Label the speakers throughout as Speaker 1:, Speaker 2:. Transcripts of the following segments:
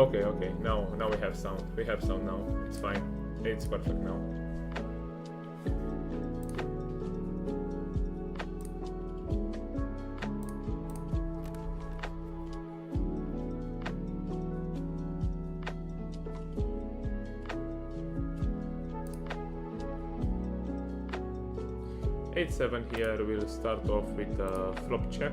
Speaker 1: Okay, okay. Now we have sound. We have sound now. It's fine. It's perfect now. Eight-seven here. We'll start off with a flop check.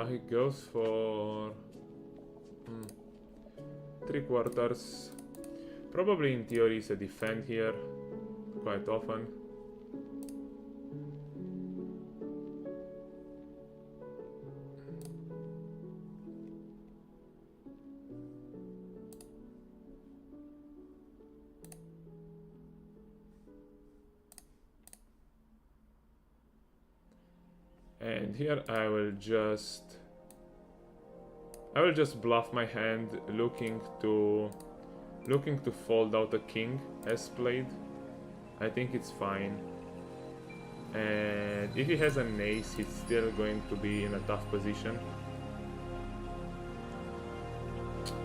Speaker 1: He goes for 3/4. Probably in theory is a defend here quite often. And here I will just bluff my hand, looking to fold out a king as played. I think it's fine. And if he has an ace, he's still going to be in a tough position.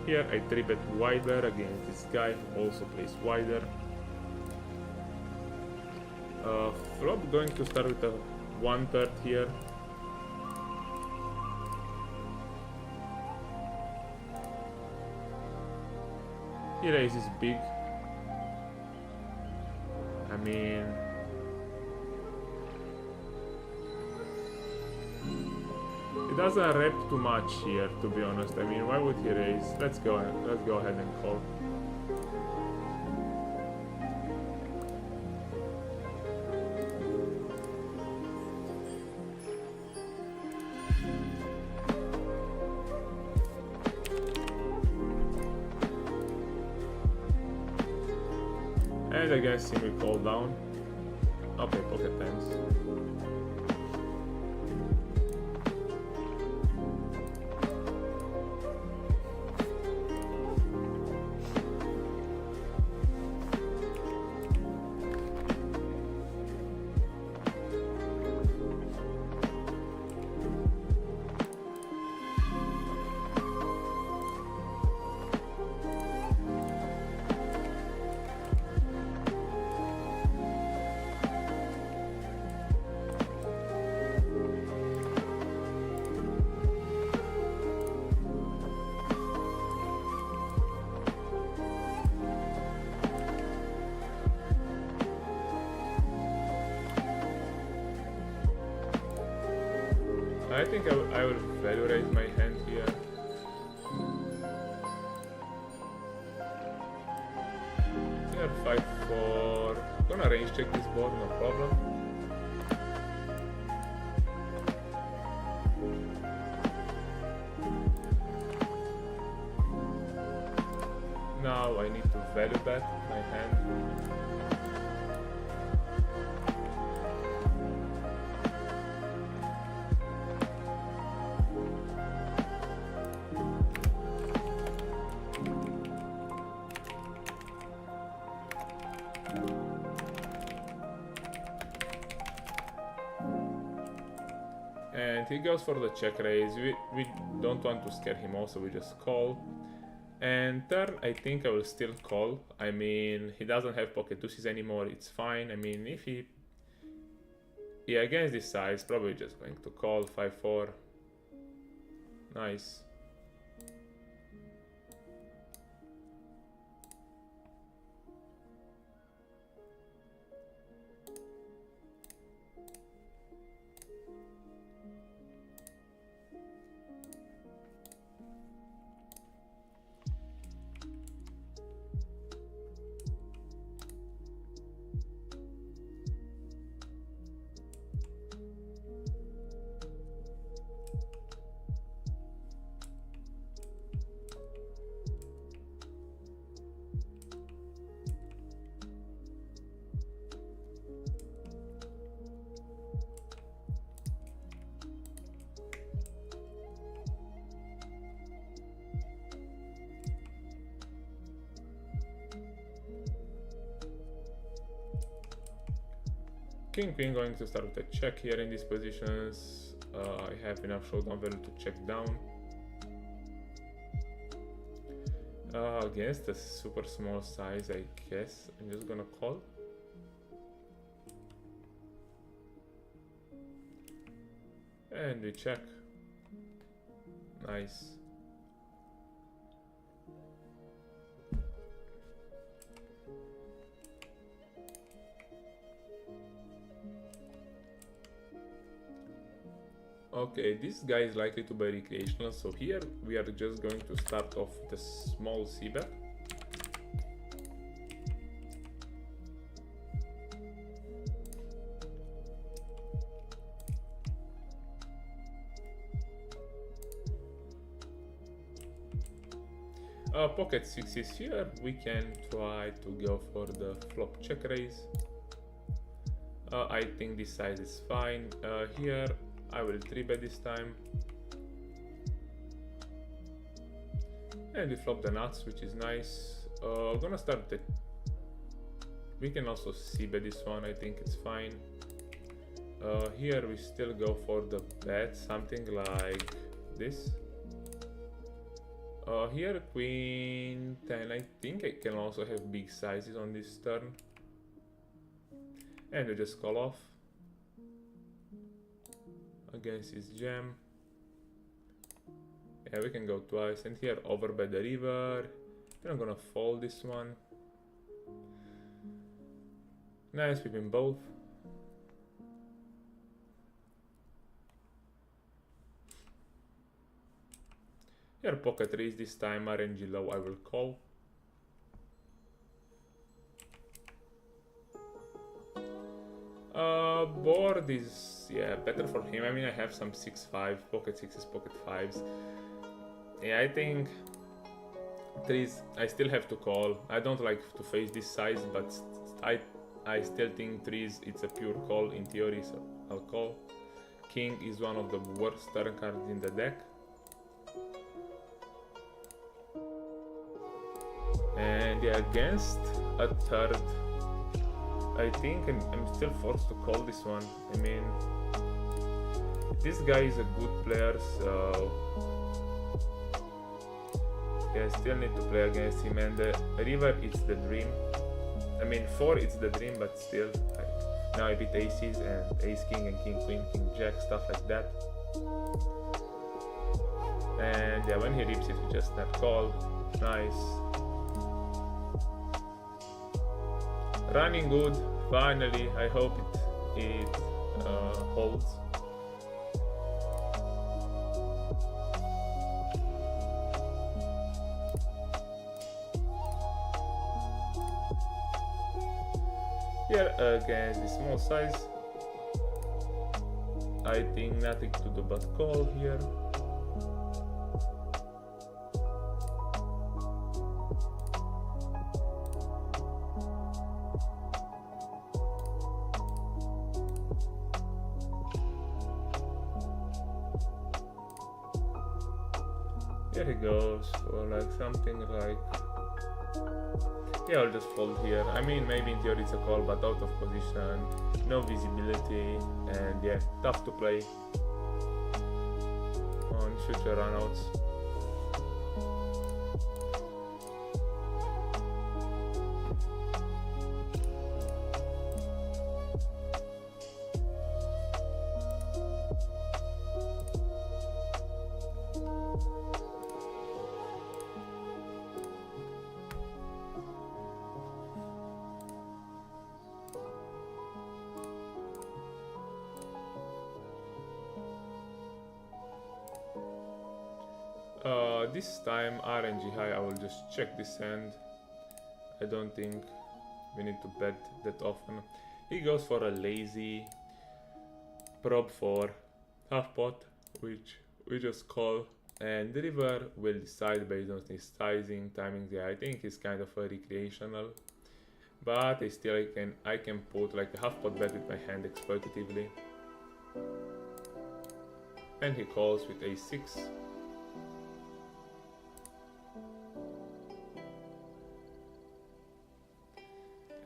Speaker 1: Here I 3-bet wider against this guy who also plays wider. Flop going to start with a 1/3 here. He raises big. I mean, he doesn't rep too much here, to be honest. I mean, why would he raise? Let's go ahead and call. And I guess he will call down. Okay, pocket tens. I think I will value raise my hand here. Here 5-4. Gonna range check this board, no problem. Now I need to value bet my hand. And he goes for the check raise. We don't want to scare him also, we just call. And turn, I think I will still call. I mean, he doesn't have pocket deuces anymore, it's fine. I mean, if he... Yeah, against this size, probably just going to call 5-4. Nice. King Queen going to start with a check here in these positions. I have enough showdown value to check down. Against a super small size, I guess I'm just gonna call. And we check. Nice. Okay, this guy is likely to be recreational, so here we are just going to start off with a small c-bet. Pocket sixes here, we can try to go for the flop check raise. I think this size is fine. Here I will 3-bet this time. And we flop the nuts, which is nice. Gonna start the... We can also c-bet this one, I think it's fine. Here we still go for the bet, something like this. Here queen 10, I think I can also have big sizes on this turn. And we just call off against his jam. Yeah, we can go twice, and here overbet the river. Then I'm gonna fold this one. Nice, we win both. Here pocket raise this time, RNG low, I will call. Board is, yeah, better for him. I mean, I have some 6-5, pocket 6s, pocket 5s. Yeah, I think threes, I still have to call. I don't like to face this size, but I still think threes, it's a pure call in theory, so I'll call. King is one of the worst turn cards in the deck. And yeah, against a third, I think I'm still forced to call this one. I mean, this guy is a good player, so yeah, I still need to play against him. And the river, it's the dream. I mean, 4 it's the dream, but still, now I beat aces and ace king and king queen, king jack, stuff like that. And yeah, when he rips it, we just snap call. Nice. Running good, finally. I hope it holds. Here against the small size, I think nothing to do but call here. Here he goes for like something like, yeah, I'll just fold here. I mean, maybe in theory it's a call, but out of position, no visibility, and yeah, tough to play on future runouts. This time RNG high, I will just check this hand. I don't think we need to bet that often. He goes for a lazy prob for half pot, which we just call, and the river will decide based on his sizing, timing. Yeah, I think he's kind of a recreational, but I can put like a half pot bet with my hand exploitatively. And he calls with a6.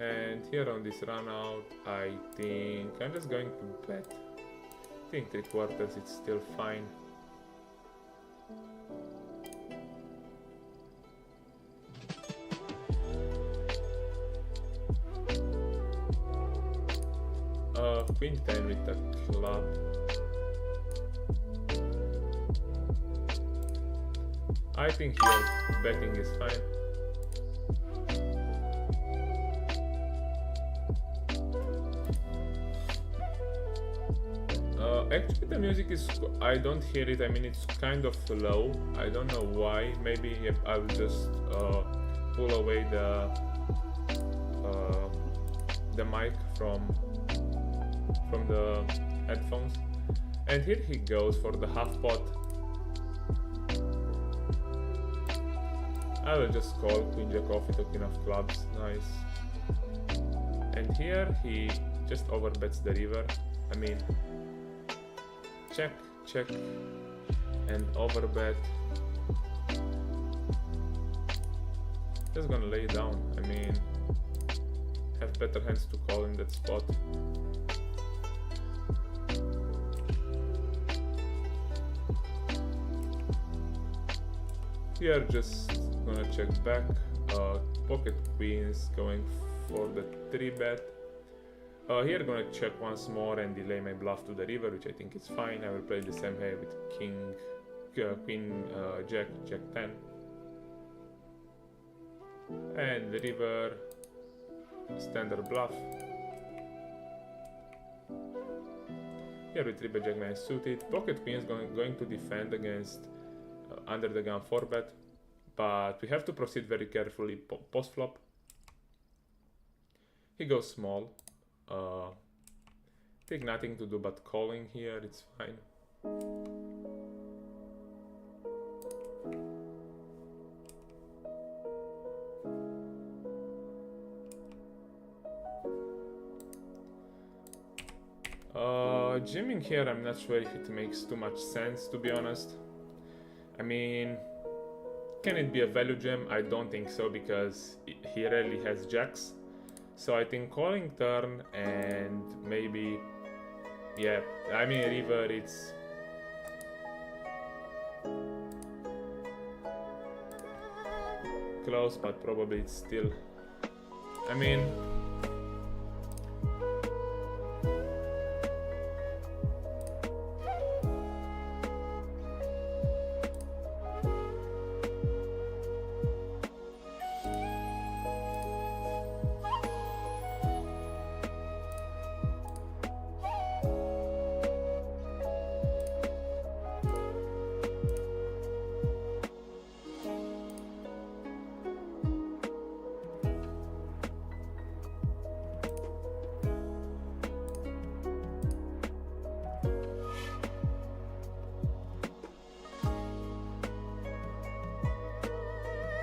Speaker 1: And here on this run out, I think I'm just going to bet think 3/4 it's still fine. Queen 10 with the club. I think here betting is fine. Actually the music is, I don't hear it, I mean it's kind of low, I don't know why, maybe I will just pull away the mic from the headphones. And here he goes for the half pot. I will just call Queen Jack off with a Queen of clubs, nice. And here he just overbets the river, I mean check, check, and overbet. Just gonna lay down, I mean have better hands to call in that spot. Here just gonna check back, pocket queens going for the 3-bet. Here gonna check once more and delay my bluff to the river, which I think is fine. I will play the same hand with queen, jack, jack 10. And the river, standard bluff. Here with 3-bet jack 9 suited. Pocket queen is going to defend against under the gun 4-bet, but we have to proceed very carefully post flop. He goes small. Think nothing to do but calling here, it's fine. Jamming here, I'm not sure if it makes too much sense, to be honest. I mean, can it be a value jam? I don't think so, because he rarely has jacks. So I think calling turn and maybe, yeah, I mean river, it's close, but probably it's still, I mean,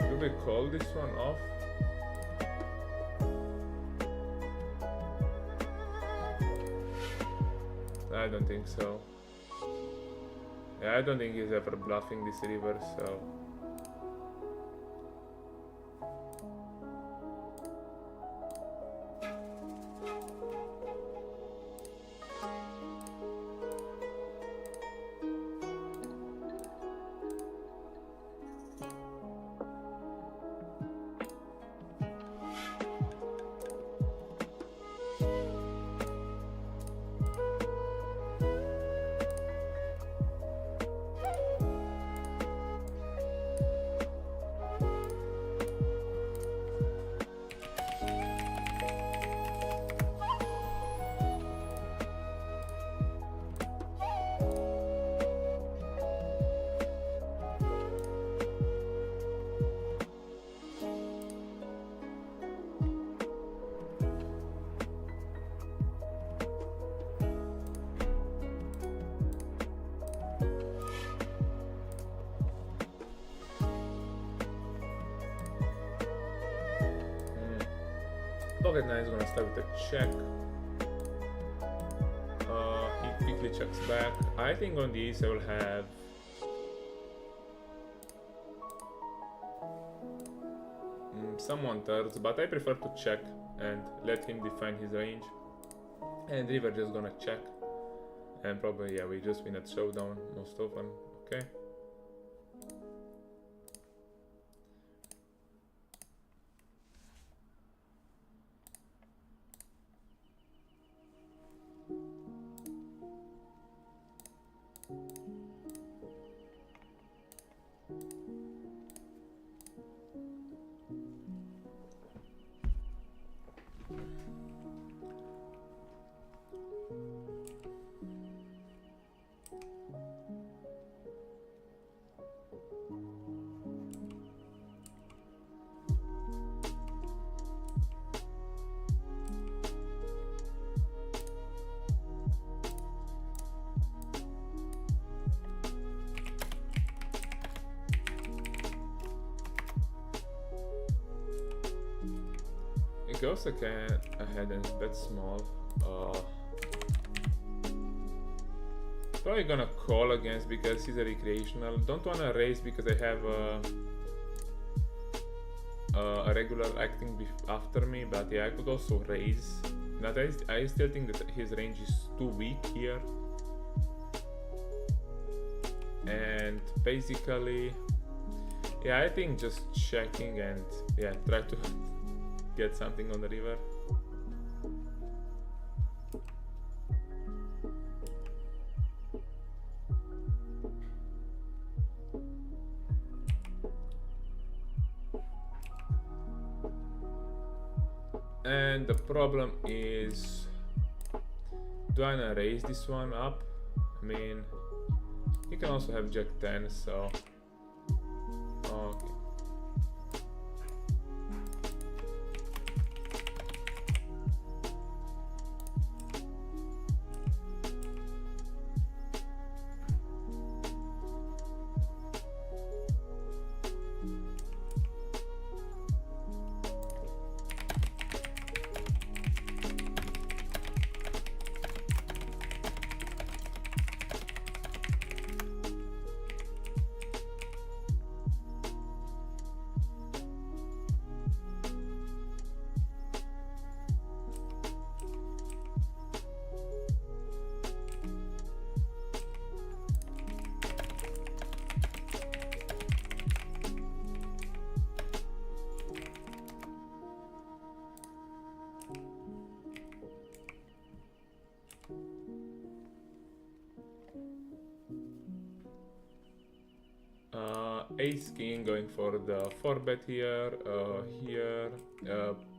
Speaker 1: do we call this one off? I don't think so. Yeah, I don't think he's ever bluffing this river, so pocket 9 is gonna start with a check. He quickly checks back. I think on the ace I will have some 1/3, but I prefer to check and let him define his range. And river just gonna check. And probably, yeah, we just win at showdown most often. Okay. It goes again ahead and bet small. Probably gonna call against because he's a recreational. Don't wanna raise because I have a regular acting after me, but yeah, I could also raise. But I still think that his range is too weak here. And basically, yeah, I think just checking and yeah, try to get something on the river. And the problem is, do I wanna raise this one up? I mean, you can also have Jack 10, so okay. Ace King going for the 4-bet here,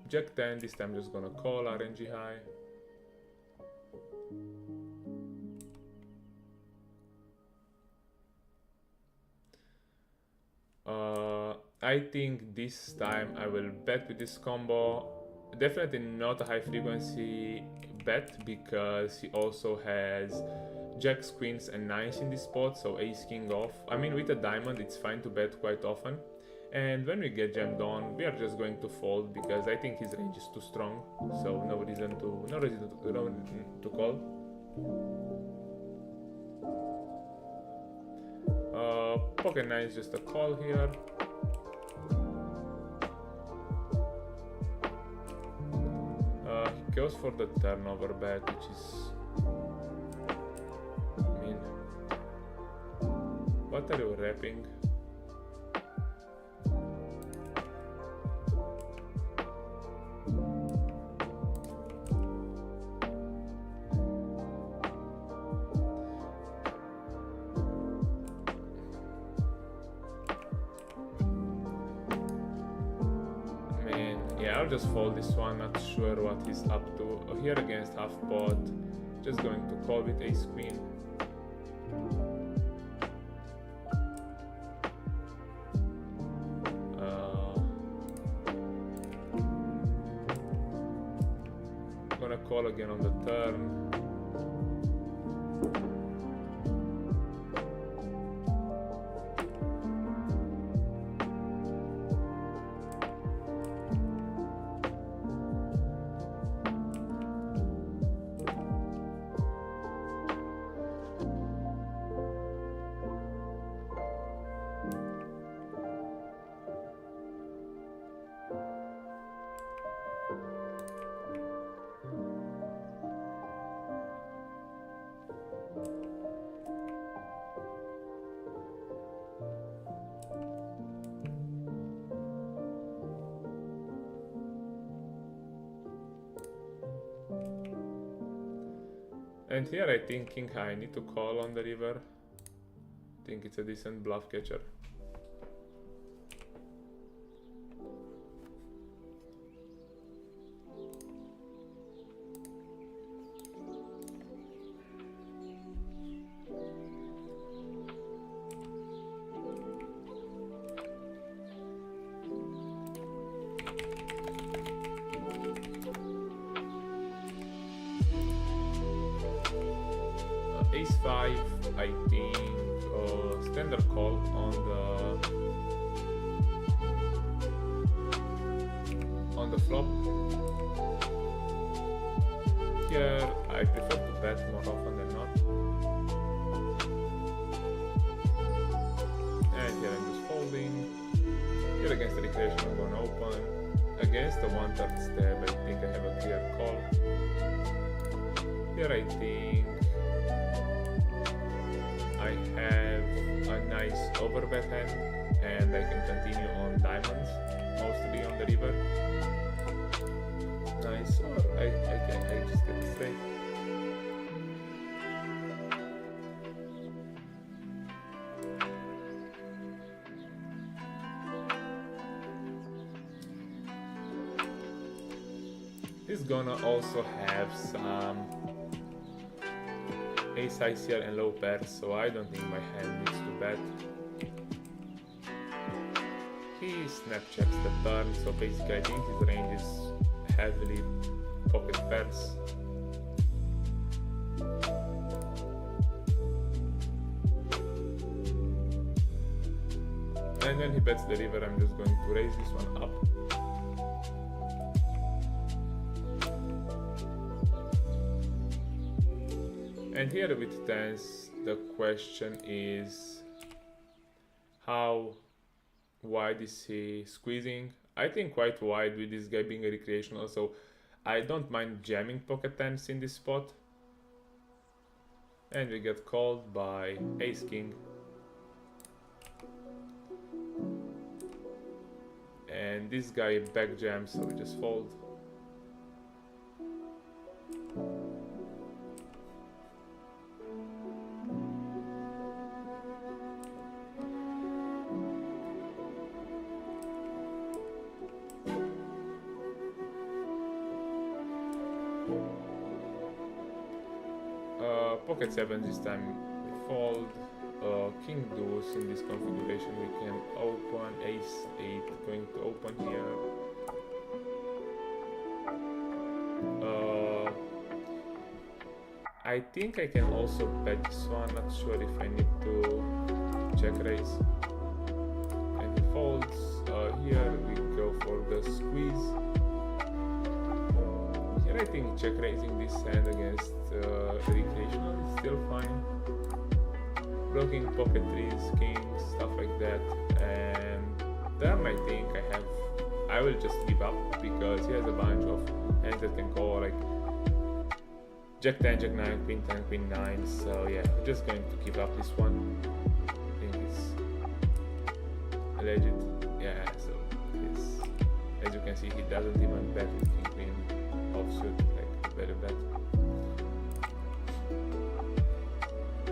Speaker 1: Jack 10, this time just gonna call RNG high. I think this time I will bet with this combo. Definitely not a high frequency bet because he also has jacks, queens and nines in this spot, so ace king off. I mean, with a diamond it's fine to bet quite often, and when we get jammed on we are just going to fold because I think his range is too strong, so no reason to call. Pocket 9 is just a call here. He goes for the turnover bet, which is, I mean, what are you wrapping? I'll just fold this one, not sure what he's up to. Here against half pot, just going to call with ace queen. Gonna call again on the turn. And here I think I need to call on the river. I think it's a decent bluff catcher. Ace 5, I think, standard call on the flop. Here I prefer to bet more often than not. And here I'm just folding. Here against the recreation I'm going to open. Against the 1/3 step I think I have a clear call. Here I think I have a nice overbet hand and I can continue on diamonds, mostly on the river. Nice, or I just get a straight. He's gonna also have some ace highs here and low pairs, so I don't think my hand needs to bet. He snap checks the turn, so basically I think his range is heavily pocket pairs. And when he bets the river, I'm just going to raise this one up. And here with tens, the question is how wide is he squeezing? I think quite wide with this guy being a recreational, so I don't mind jamming pocket tens in this spot. And we get called by ace king. And this guy back jams, so we just fold. Pocket 7 this time we fold. King deuce in this configuration we can open. Ace 8 going to open here. I think I can also bet this one, not sure if I need to check raise. And he folds. Here we go for the squeeze. Here I think check raising this hand against recreational is still fine. Blocking pocket threes, kings, stuff like that. And then I think I will just give up because he has a bunch of hands that can call, like Jack 10, Jack 9, Queen 10, Queen 9. So yeah, I'm just going to give up this one. I think it's legit. Yeah, so it's, as you can see, he doesn't even bet with King Queen offsuit, like better bet.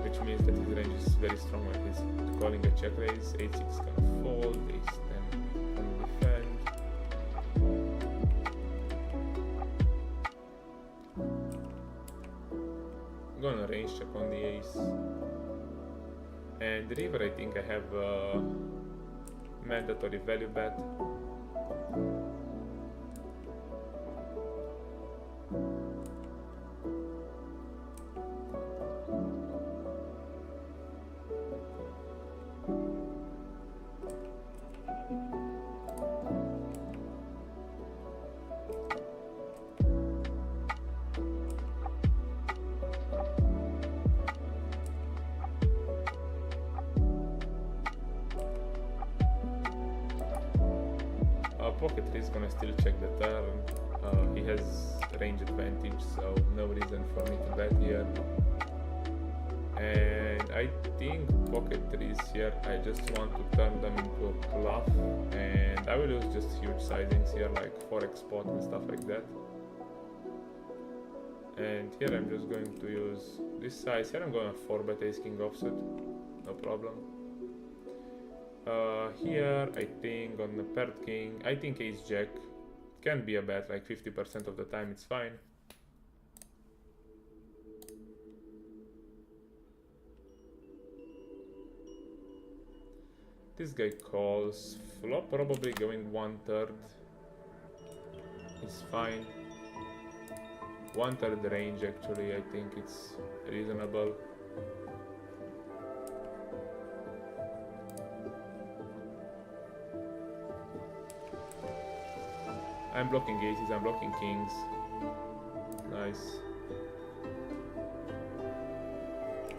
Speaker 1: Which means that his range is very strong when he's calling a check raise. Ace 6 gonna fold, ace 10 gonna defend. I'm gonna range check on the ace. And the river, I think I have a mandatory value bet. Pocket 3 is gonna still check the turn. He has range advantage, so no reason for me to bet here. And I think pocket 3s here, I just want to turn them into a bluff, and I will use just huge sizings here, like 4x pot and stuff like that. And here I'm just going to use this size. Here I'm going to 4-bet ace king offsuit, no problem. Here I think on the paired king, I think ace jack can be a bet, like 50% of the time it's fine. This guy calls, flop probably going 1/3 is fine. 1/3 range actually, I think it's reasonable. I'm blocking aces, I'm blocking kings. Nice.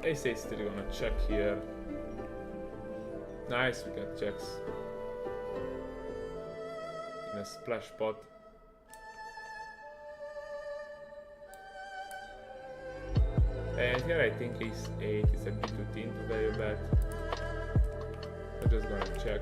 Speaker 1: Ace 8 still gonna check here. Nice, we got checks. In a splash pot. And here I think ace 8 is a bit too thin to value bet. I'm just gonna check.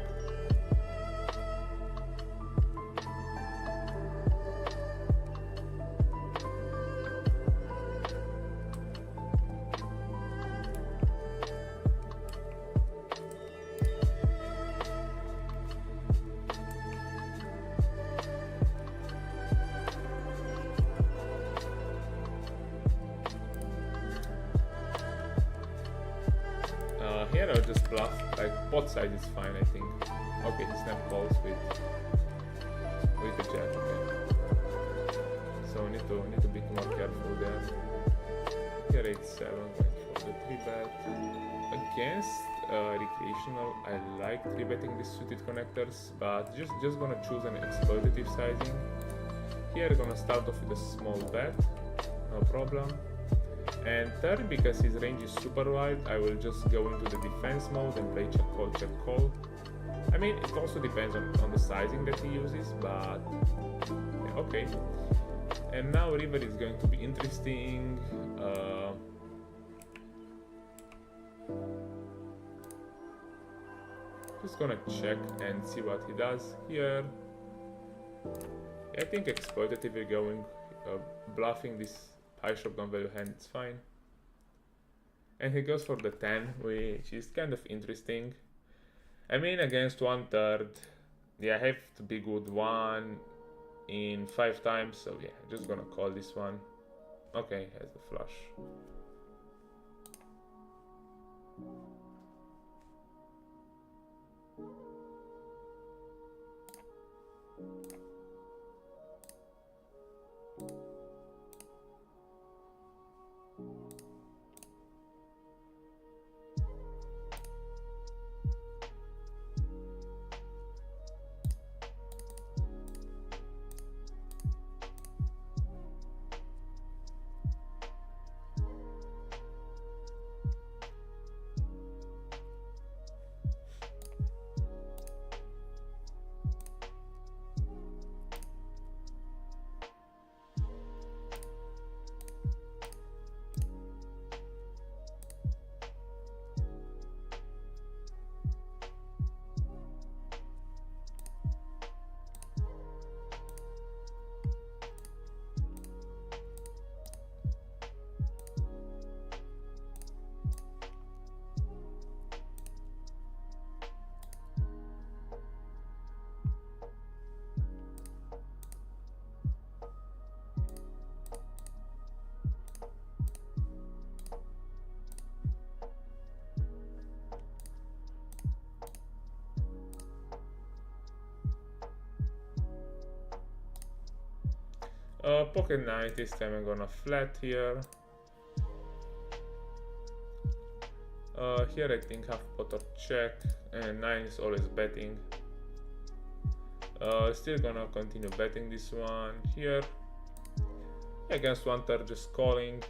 Speaker 1: Here I'll just bluff, like pot size is fine I think. Okay, he snap calls with the jack, okay. So need to be more careful there. Here 8-7, going for the 3-bet. Against recreational, I like 3-betting these suited connectors, but just gonna choose an exploitative sizing. Here gonna start off with a small bet, no problem. And third, because his range is super wide, I will just go into the defense mode and play check call. I mean, it also depends on the sizing that he uses, but yeah, okay. And now river is going to be interesting. Just gonna check and see what he does here. I think exploitatively going, bluffing this high shotgun value hand, it's fine. And he goes for the 10, which is kind of interesting. I mean, against 1/3, yeah, I have to be good 1 in 5 times, so yeah, just gonna call this one. Okay, has the flush. Pocket 9, this time I'm gonna flat here. Here I think half pot or check, and 9 is always betting. Still gonna continue betting this one here. Against 1/3 just calling.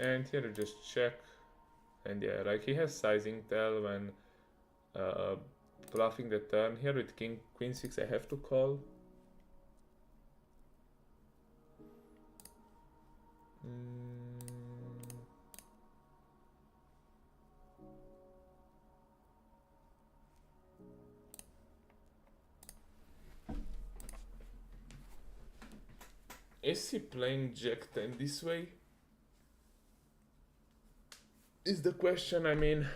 Speaker 1: And here you just check, and yeah, like he has sizing tell when bluffing the turn. Here with king queen 6 I have to call. Is he playing Jack 10 this way? Is the question, I mean.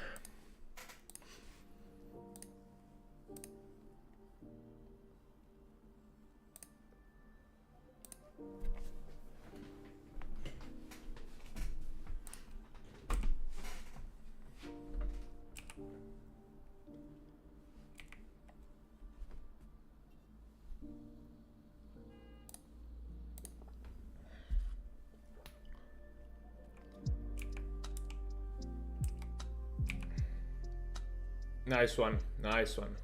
Speaker 1: Nice one, nice one.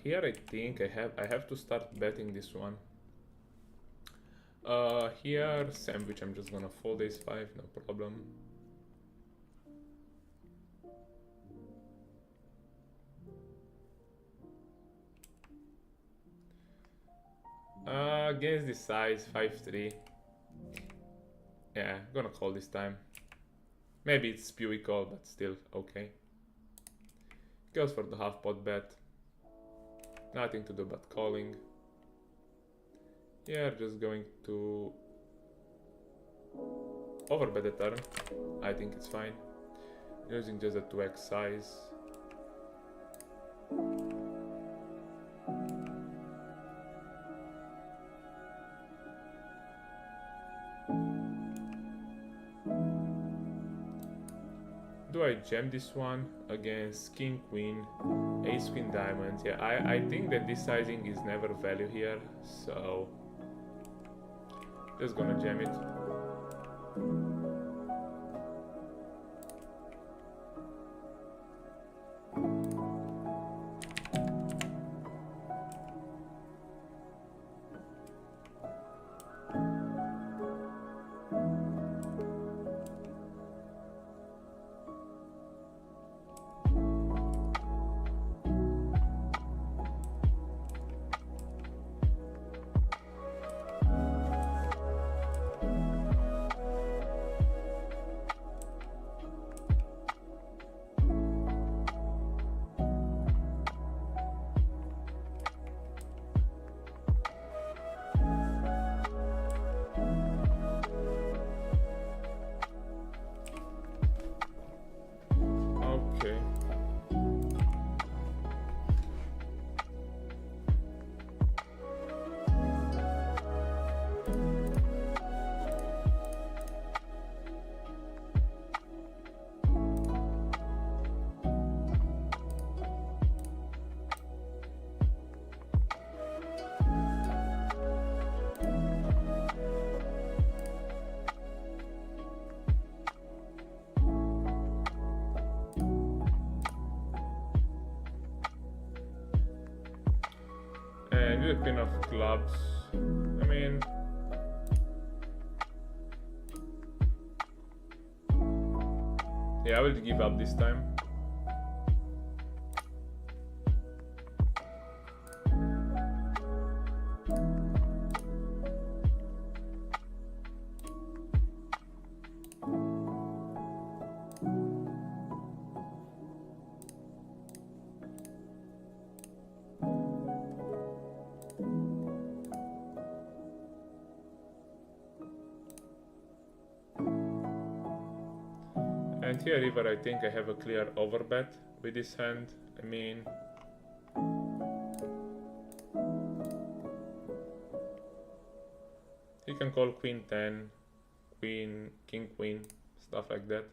Speaker 1: Here I think I have to start betting this one. Here sandwich, I'm just gonna fold ace5, no problem. Against this size 5-3. Yeah, gonna call this time. Maybe it's spewy call, but still okay. Goes for the half pot bet. Nothing to do but calling. Yeah, just going to overbet the turn. I think it's fine. Using just a 2x size. Do I jam this one against king queen, ace queen diamonds? Yeah, I think that this sizing is never value here, so just gonna jam it. Okay. And with a queen of clubs, I mean, yeah, I will give up this time. And here river, I think I have a clear overbet with this hand. I mean, he can call queen 10, queen, king queen, stuff like that.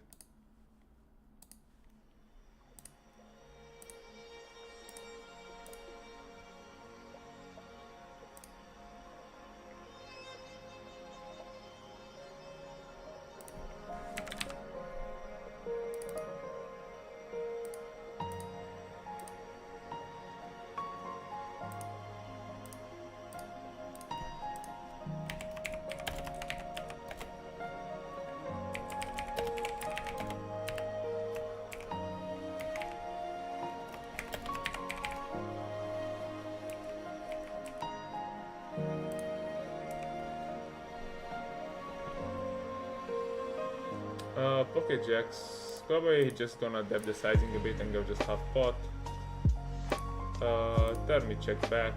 Speaker 1: Pocket jacks, probably he's just gonna dab the sizing a bit and go just half pot. Turn me check back.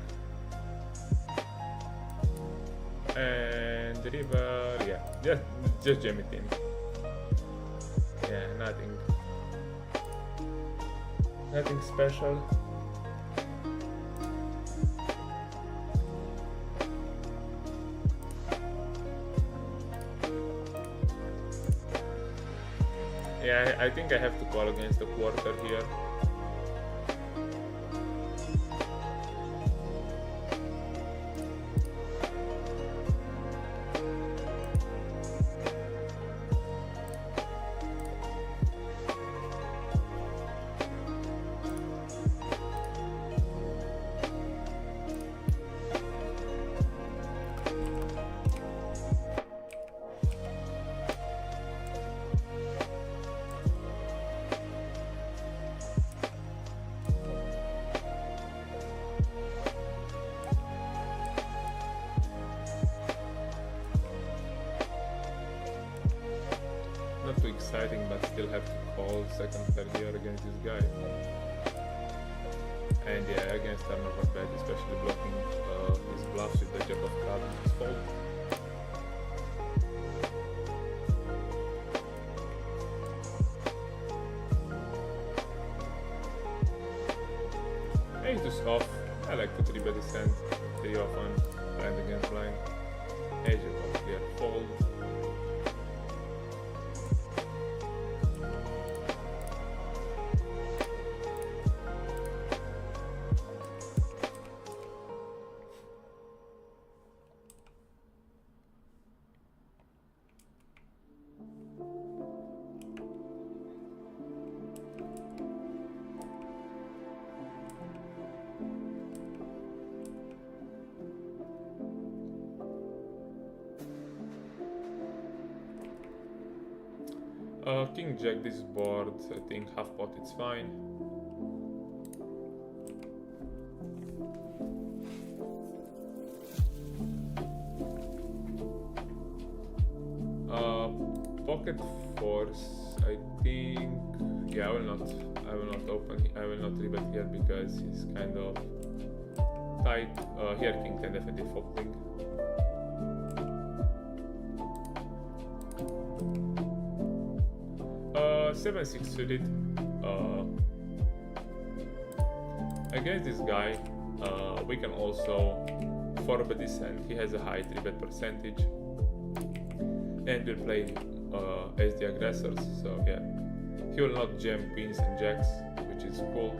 Speaker 1: And river, yeah, just jam it in. Yeah, nothing special. Yeah, I think I have to call against the quarter here. Not too exciting, but still have to call second pair here against this guy. And yeah, against turnover bet, especially blocking his bluffs with the jack of clubs, his fold. Ace is off. I like to 3-bet this hand. 3 off on blind against blind. Ace is off, clear fold. King Jack this board, I think half pot it's fine. Pocket fours, I think, yeah, I will not open, I will not rebet here because he's kind of tight. Here King 10 definitely folding. 7-6 suited, Against this guy, we can also 4-bet this hand. He has a high 3-bet percentage, and will play as the aggressors. So yeah, he will not jam queens and jacks, which is cool.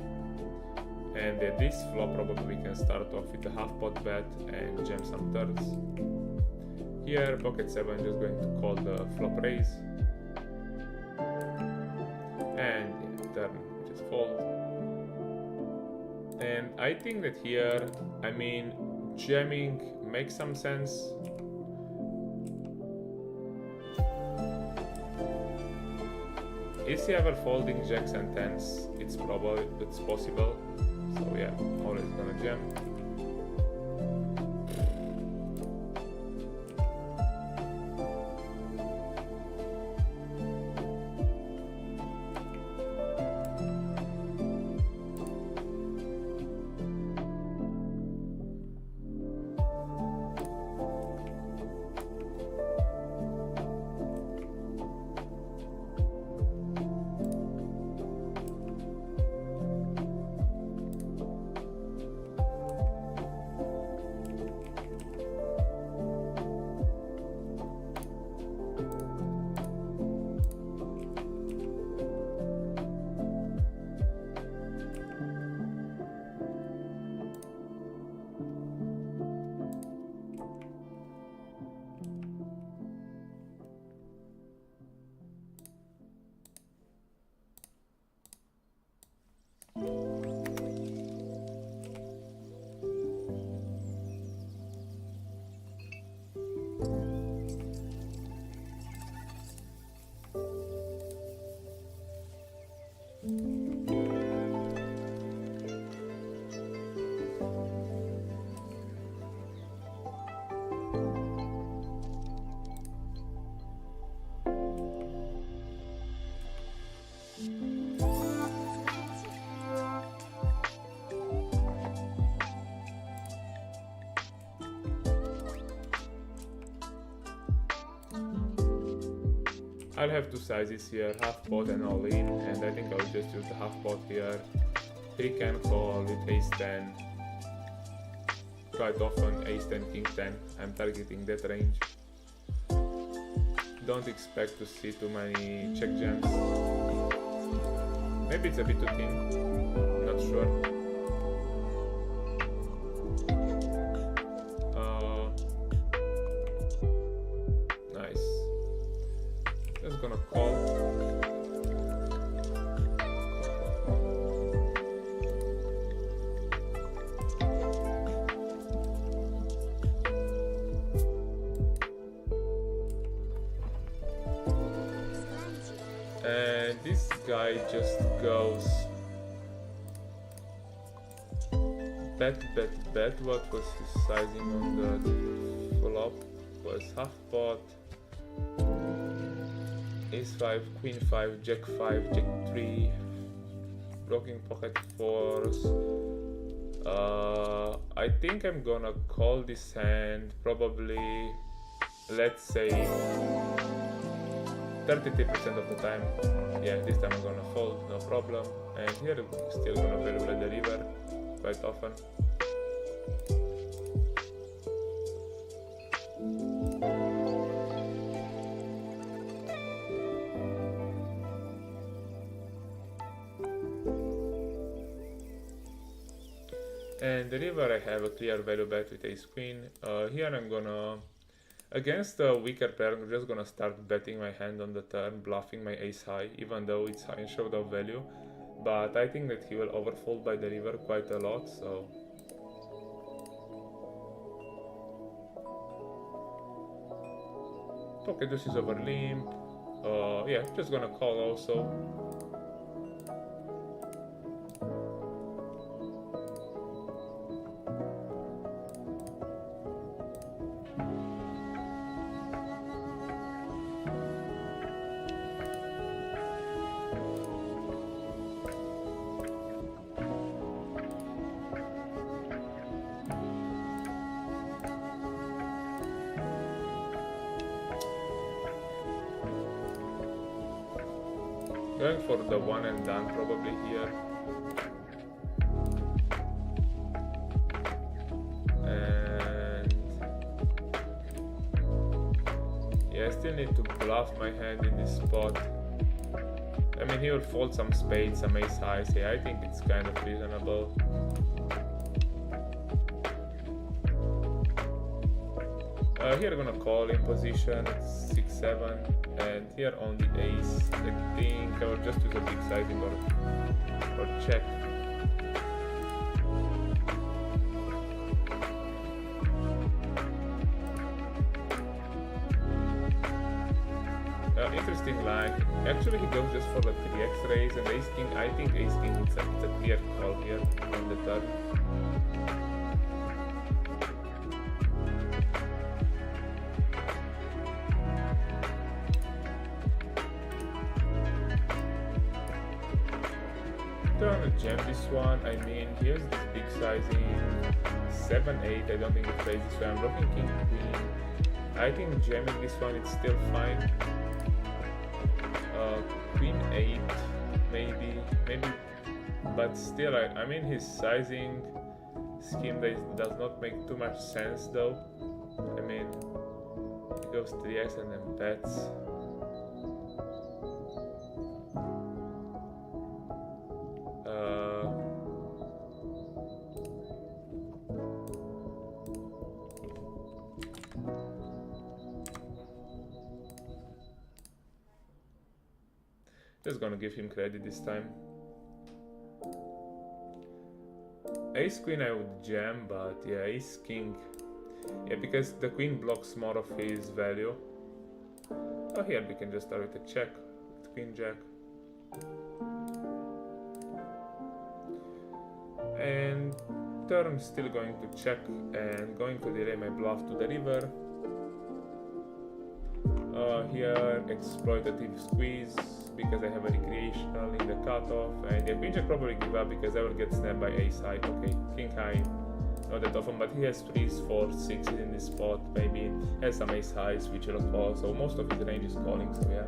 Speaker 1: And at this flop, probably we can start off with a half pot bet and jam some turns. Here, pocket 7 just going to call the flop raise, and yeah, turn just fold. And I think that here, I mean, jamming makes some sense. Is he ever folding jacks and tens? It's possible. So yeah, always gonna jam. I'll have two sizes here, half pot and all in, and I think I'll just use the half pot here. He can call with ace 10. Quite often ace 10, king 10, I'm targeting that range. Don't expect to see too many check jams. Maybe it's a bit too thin, not sure. Nice. Just gonna call. And this guy just goes bet. What was his sizing on the flop? Was half pot, ace 5, queen 5, jack 5, jack 3, blocking pocket 4s. I think I'm gonna call this hand probably, let's say 33% of the time. Yeah, this time I'm gonna fold, no problem. And here I'm still gonna very well deliver quite often. And the river I have a clear value bet with ace queen. Here I'm gonna, against a weaker player, I'm just gonna start betting my hand on the turn, bluffing my ace high, even though it's high in showdown value. But I think that he will overfold by the river quite a lot, so... Pocket deuce is over limp. Yeah, just gonna call also. Going for the one and done probably here. still need to bluff my hand in this spot. I mean, he will fold some spades, some ace highs here. I think it's kind of reasonable. Here I'm gonna call in position, it's 6-7, and here on the ace, I think I will just use a big sizing or check. Interesting line. Actually, he goes just for the 3x raise, and ace king. I think ace king it's a clear call here on the turn. Gonna jam this one. I mean, here's this big sizing 7-8. I don't think it plays this way. I'm blocking king queen. I think jamming this one it's still fine. Queen 8, maybe, but still, I mean, his sizing scheme does not make too much sense though. I mean, he goes 3x and then bets. Just gonna give him credit this time. Ace queen I would jam, but yeah, ace king. Yeah, because the queen blocks more of his value. Oh, here we can just start with a check with queen jack. And turn still going to check and going to delay my bluff to the river. Here exploitative squeeze because I have a recreational in the cutoff, and yeah, queen jack probably give up because I will get snapped by ace high. Okay, king high, not that often, but he has 3s, 4s, 6s in this spot. Maybe has some ace highs which will call, so most of his range is calling. So yeah.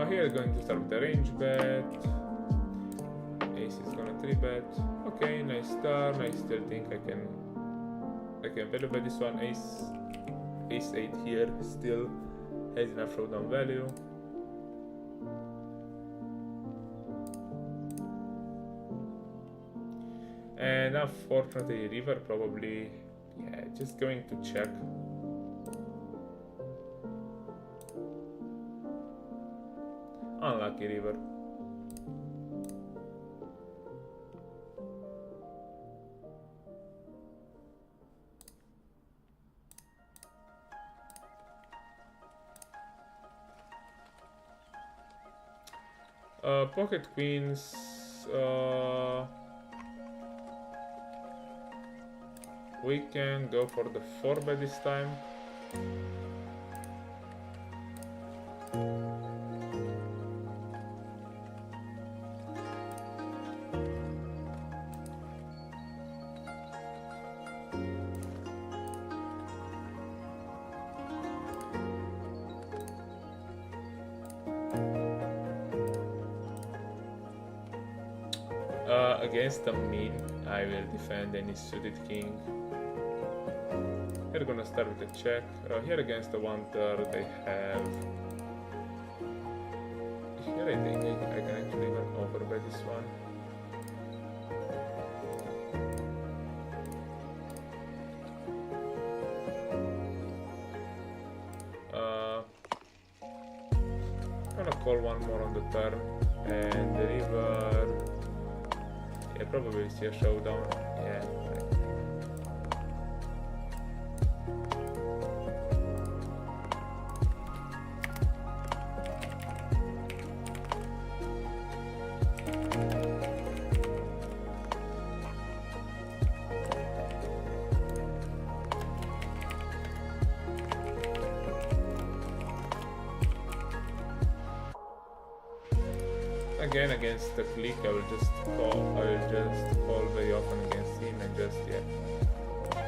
Speaker 1: Here going to start with a range bet. Ace is gonna 3-bet. Okay, nice turn. I still think I can value bet this one. Ace 8 here still has enough showdown value. And unfortunately river probably, yeah, just going to check. Unlucky river. Pocket queens. We can go for the 4-bet this time. Against the min, I will defend any suited king. We're gonna start with a check. Here against the 1/3, I have. Here I think I can actually even overbet this one. I'm gonna call one more on the turn, and the river. Yeah, probably see a showdown. Yeah. Again, against the click, I will just call very often against him and just, yeah,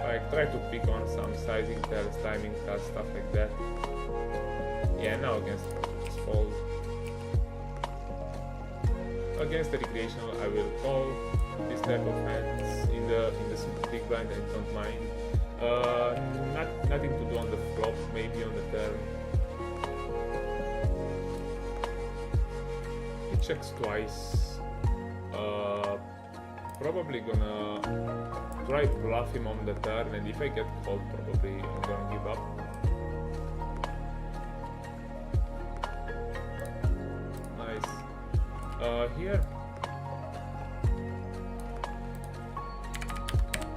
Speaker 1: like try to pick on some sizing tells, timing tells, stuff like that. Yeah, now against fold. Against the recreational, I will call this type of hands in the big blind. I don't mind. Nothing to do on the flop, maybe on the turn. He checks twice. Probably gonna try bluff him on the turn, and if I get called, probably I'm gonna give up. Nice. Here,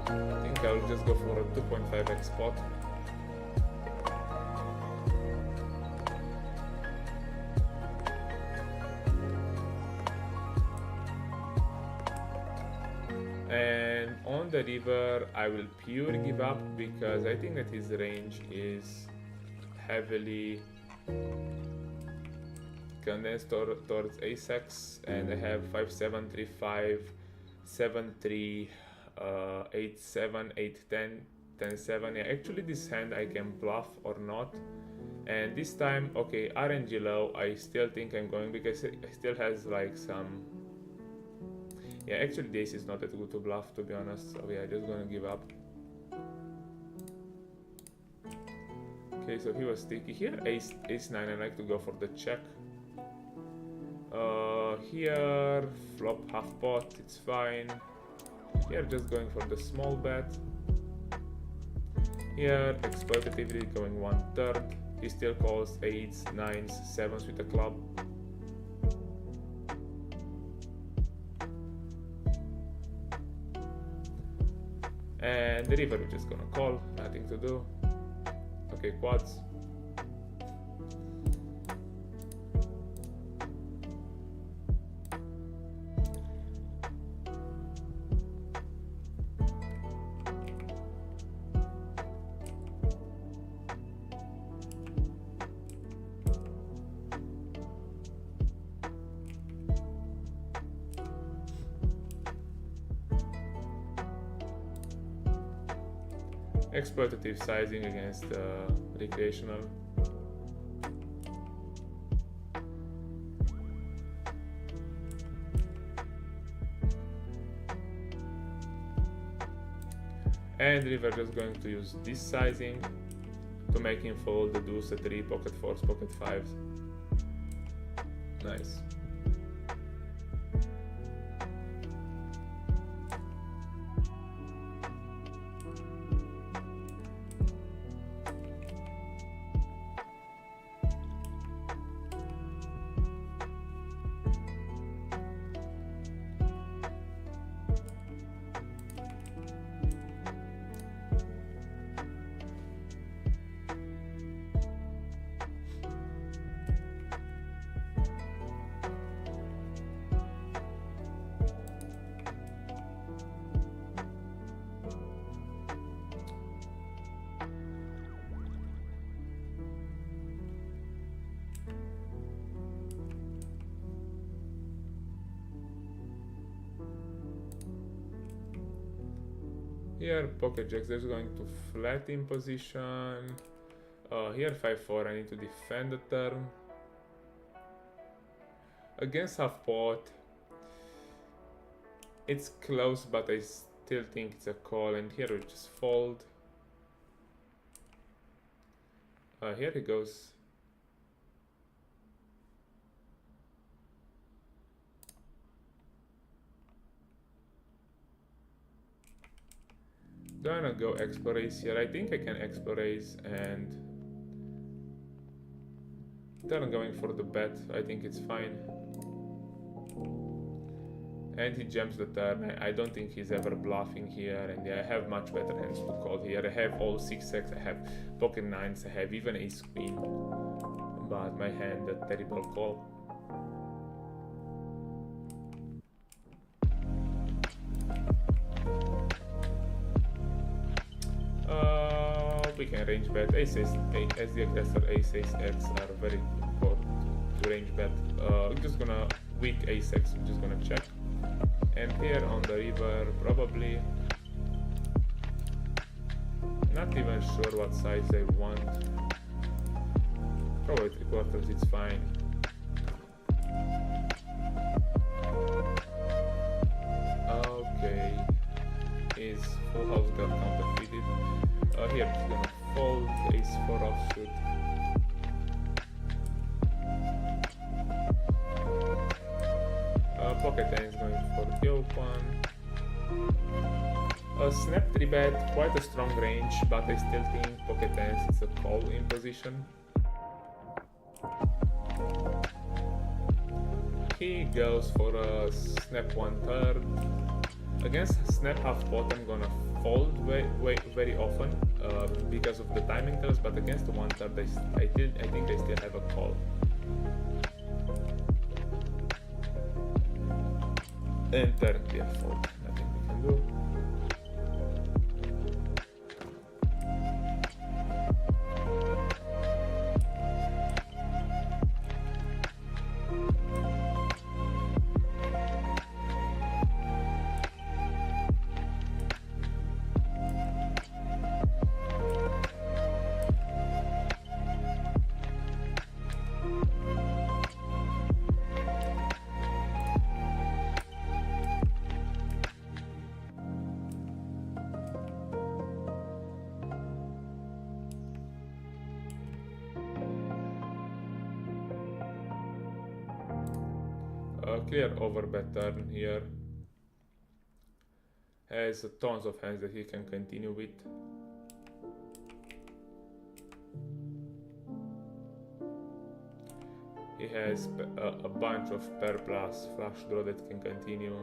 Speaker 1: I think I'll just go for a 2.5x spot. And on the river, I will pure give up because I think that his range is heavily condensed towards ace-x, and I have 5-7, 3-5, 7-3, 8-7, 8-10, 10-7. Yeah, actually this hand I can bluff or not. And this time, okay, RNG low, I still think I'm going because it still has like some... Yeah, actually this is not that good to bluff, to be honest, so yeah, just gonna give up. Okay, so he was sticky. Here, ace-9, I like to go for the check. Here, flop half pot, it's fine. Here, just going for the small bet. Here, exploitatively going 1/3. He still calls 8s, 9s, 7s with a club. And the river, we're just gonna call, nothing to do. Okay, quads. Exploitative sizing against recreational. And river just going to use this sizing to make him fold the deuce, a 3, pocket 4s, pocket 5s. Nice. Here, pocket jacks, there's going to flat in position. Here, 5-4, I need to defend the turn. Against half pot, it's close, but I still think it's a call, and here we just fold. Here he goes. Gonna go explore-raise here. I think I can explore-raise and then I'm going for the bet. I think it's fine. And he jams the turn. I don't think he's ever bluffing here, and yeah, I have much better hands to call here. I have all 6x, I have pocket 9s, I have even ace-queen, but my hand, a terrible call. We can range bet. Ace as the aggressor, ace x are very important to range bet. We're just gonna weak ace-x, which is gonna check. And here on the river, probably not even sure what size I want. Probably 3/4, it's fine. Okay, his full house got counterfeited. Here it's gonna fold, ace-4 offsuit. Pocket 10 is going for the open. Snap 3-bet, quite a strong range, but I still think pocket 10 is a call in position. He goes for a snap 1/3. Against snap half pot, I'm gonna fold very often because of the timing tells, but against the 1/3, I think I still have a call. And turn clear fold, nothing we can do. Clear overbet turn here. Has tons of hands that he can continue with. He has a bunch of pair plus flush draw that can continue.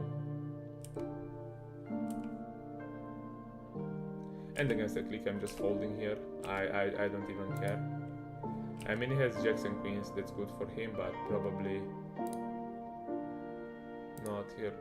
Speaker 1: And against the click, I'm just folding here. I don't even care. I mean, he has jacks and queens, that's good for him, but probably not here.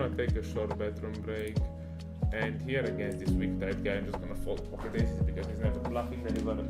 Speaker 1: gonna take a short bedroom break. And here against this weak tight guy, I'm just gonna fold pocket aces because he's never bluffing the river.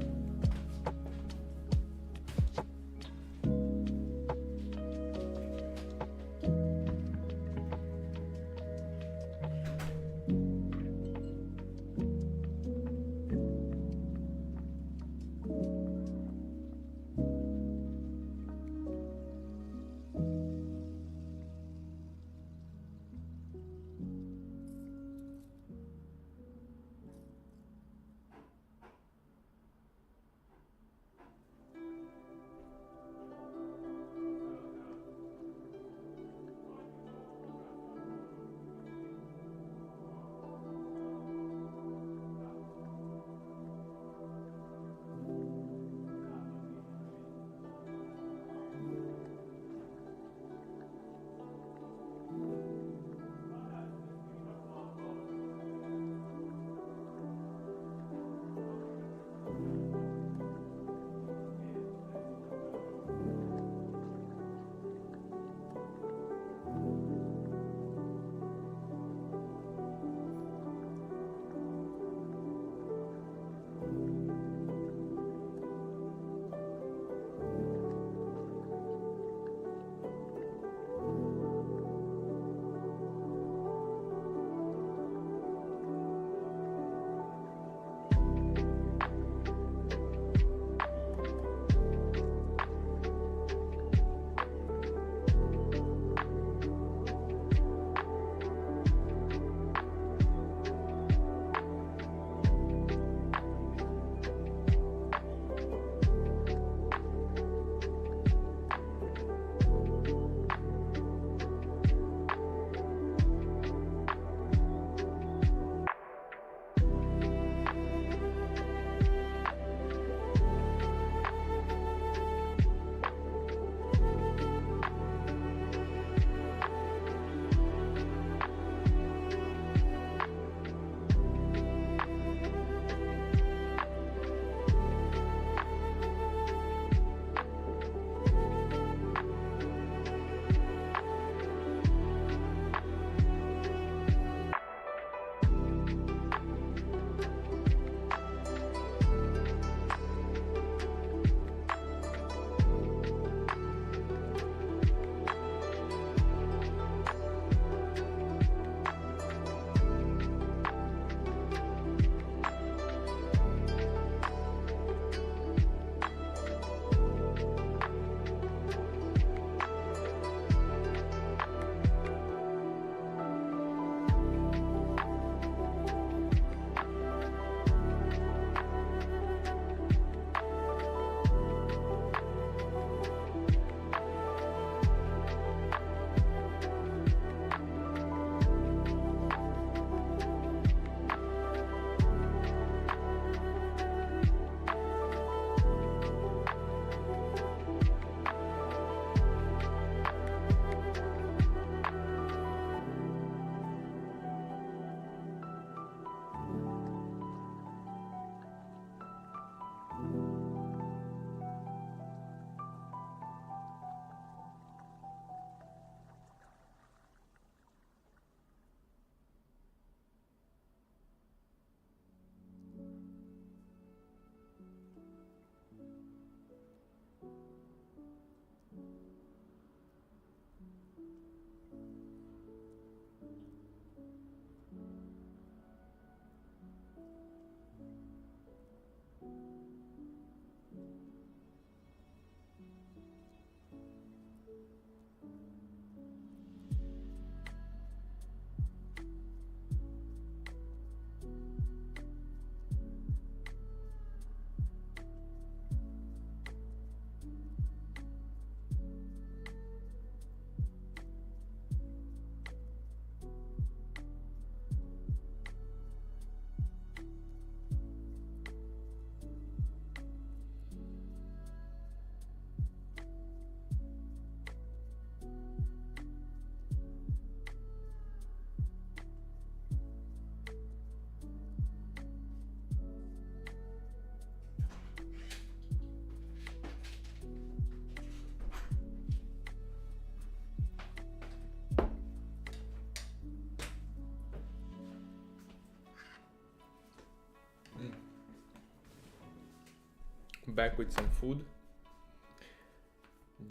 Speaker 1: back with some food.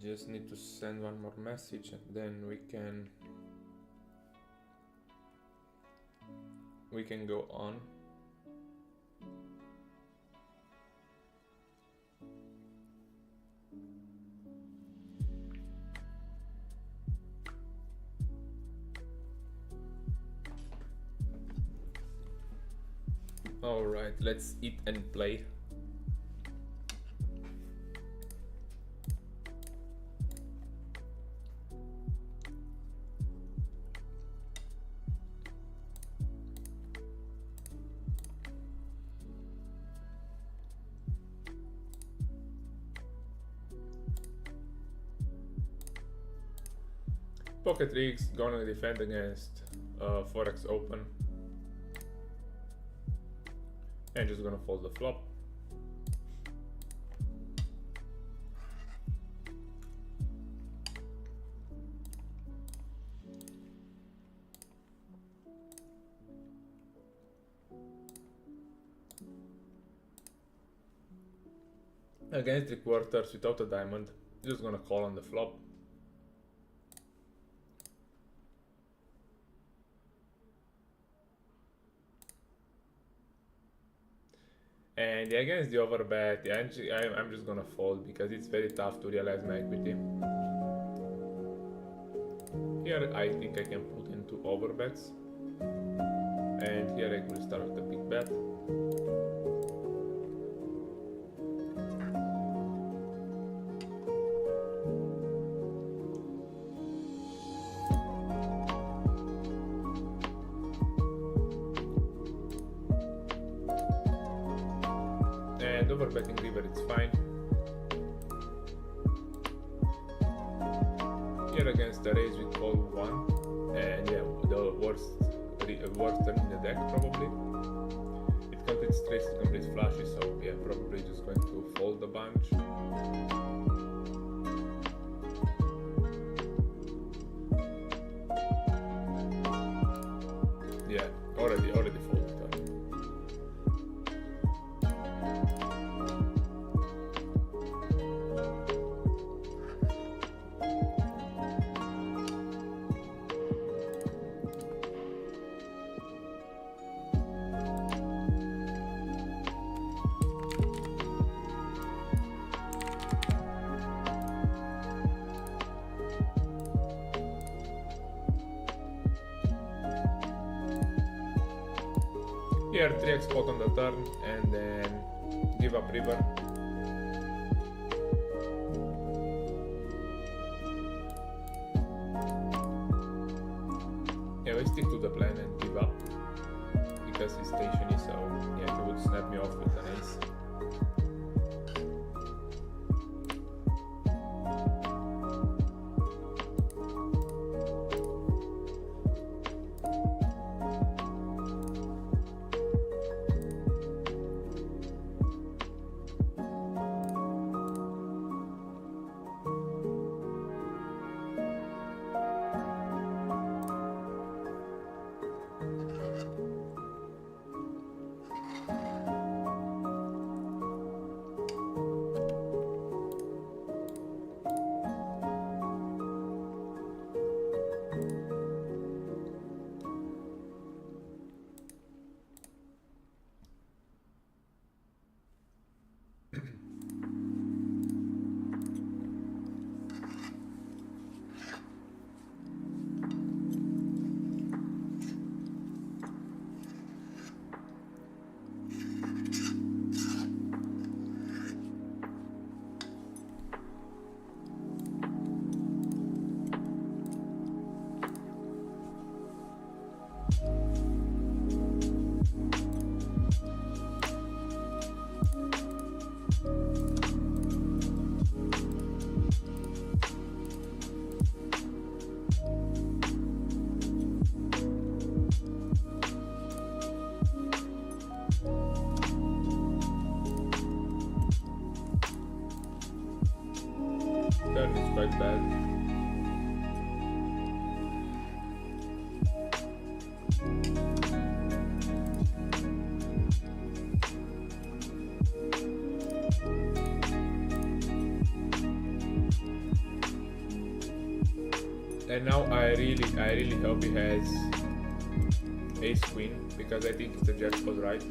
Speaker 1: Just need to send one more message and then we can go on. All right, let's eat and play. Pocket Rigs gonna defend against Forex Open. And just gonna fold the flop. Against the quarters without a diamond, just gonna call on the flop. And yeah, against the overbet, yeah, I'm just gonna fold because it's very tough to realize my equity. Here I think I can put in 2 overbets. And here I will start with a big bet. And overbetting river, it's fine. Here against the raise we call 1, and yeah, the worst turn in the deck probably. It completes straights, it completes flushes, so yeah, probably just going to fold a bunch. Yeah, already folded her. Here 3x spot on the turn and then give up river. Yeah, we stick to the plan and give up because he's stationy, so yeah, he would snap me off with an ace. And now I really hope he has ace queen, because I think it's a jackpot, right?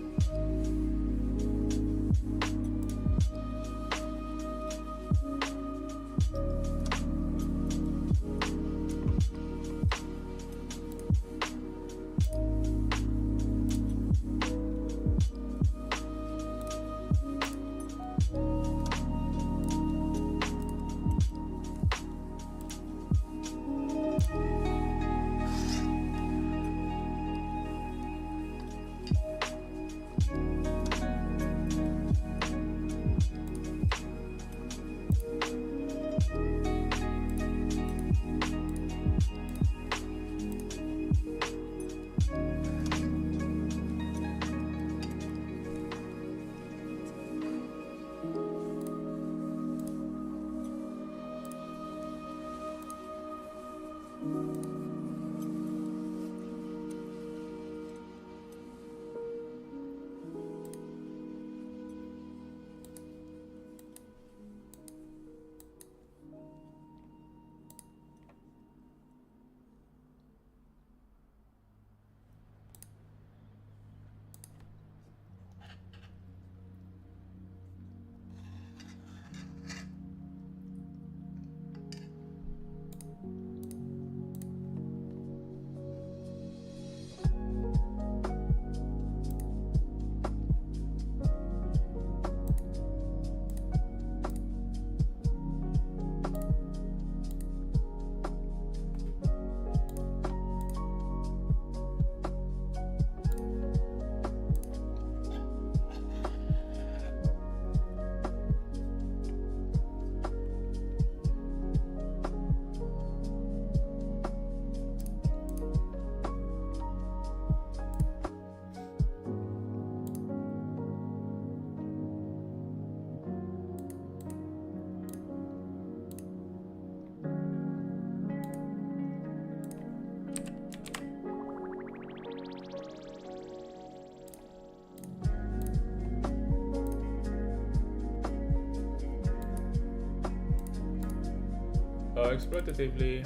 Speaker 1: Exploitatively,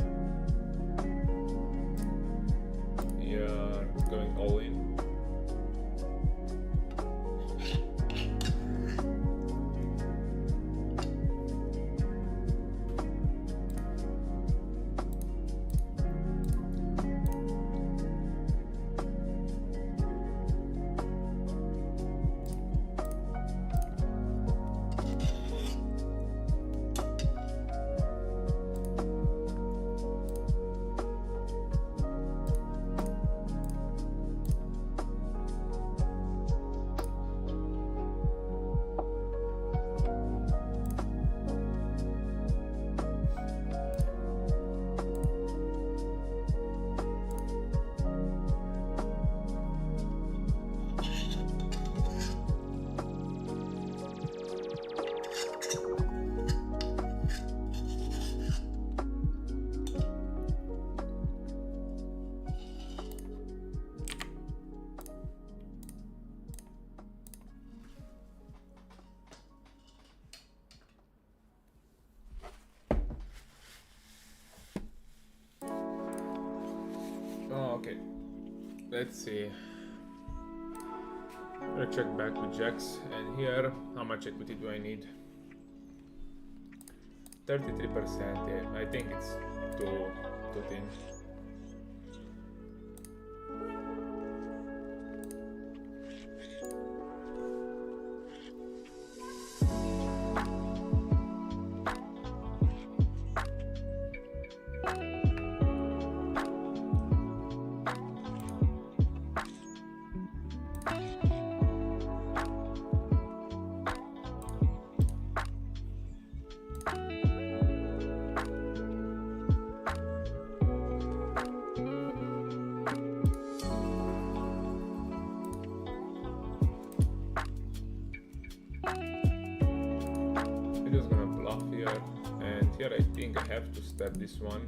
Speaker 1: you're going all in. Okay, let's see. I'm gonna check back with jacks, and here, how much equity do I need? 33%, yeah, I think it's too thin. It is gonna bluff here, and here I think I have to step this one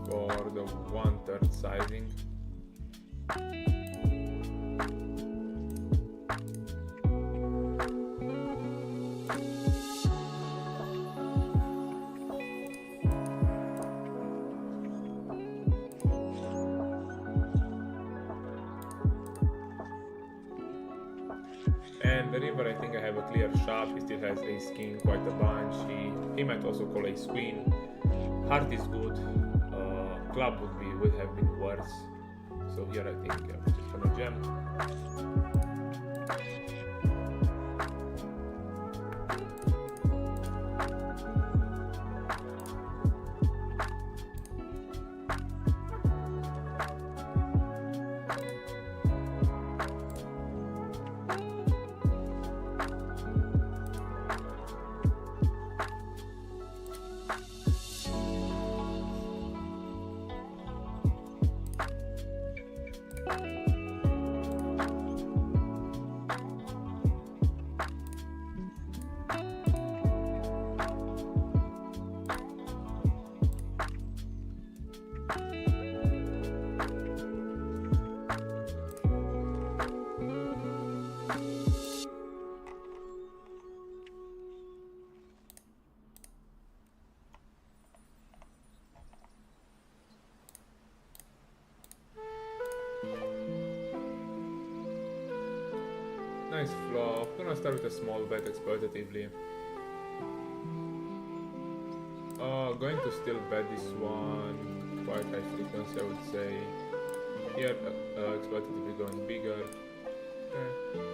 Speaker 1: for the 1/3 sizing. river, I think I have a clear shot. He still has ace king, quite a bunch. He might also call ace queen. Heart is good. Club would have been worse. So here I think I'm just gonna jam. Nice flop. Gonna start with a small bet exploitatively. Going to still bet this one. Quite high frequency, I would say. Here, exploitatively going bigger. Okay.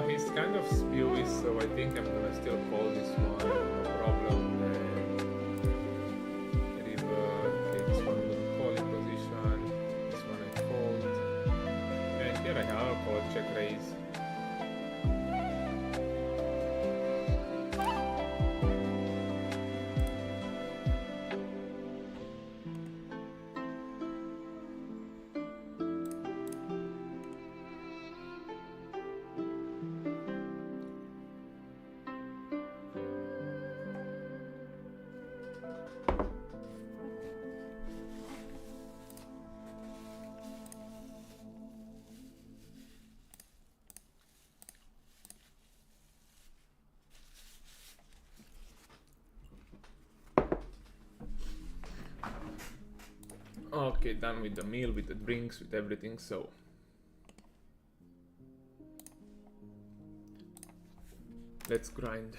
Speaker 1: He's kind of spewy, so I think I'm gonna still call this one, no problem. Then river, okay, this one will call in position, this one I called, and here I have a call, check raise. Okay, done with the meal, with the drinks, with everything, so let's grind.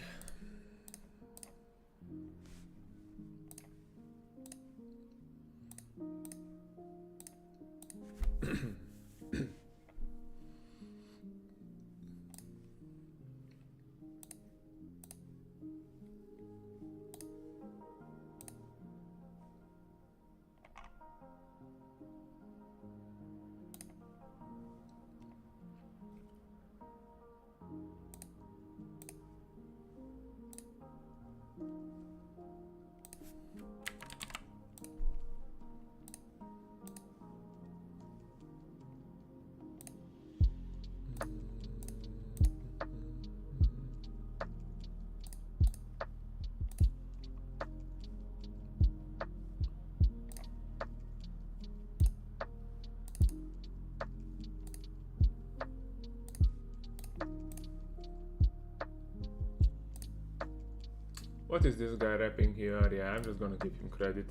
Speaker 1: What is this guy rapping here? Yeah, I'm just gonna give him credit.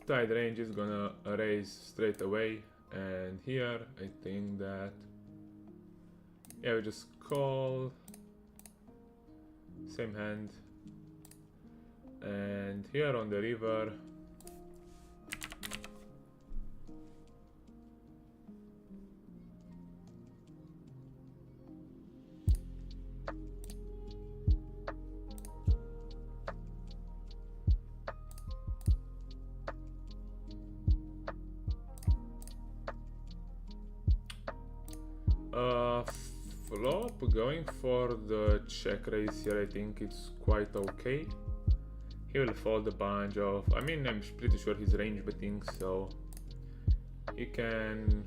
Speaker 1: Tide range is gonna raise straight away, and here I think that Yeah, we just call. Same hand. And here on the river, flop, going for the check raise here, I think it's quite okay. He will fold a bunch of, I mean, I'm pretty sure he's range betting, so he can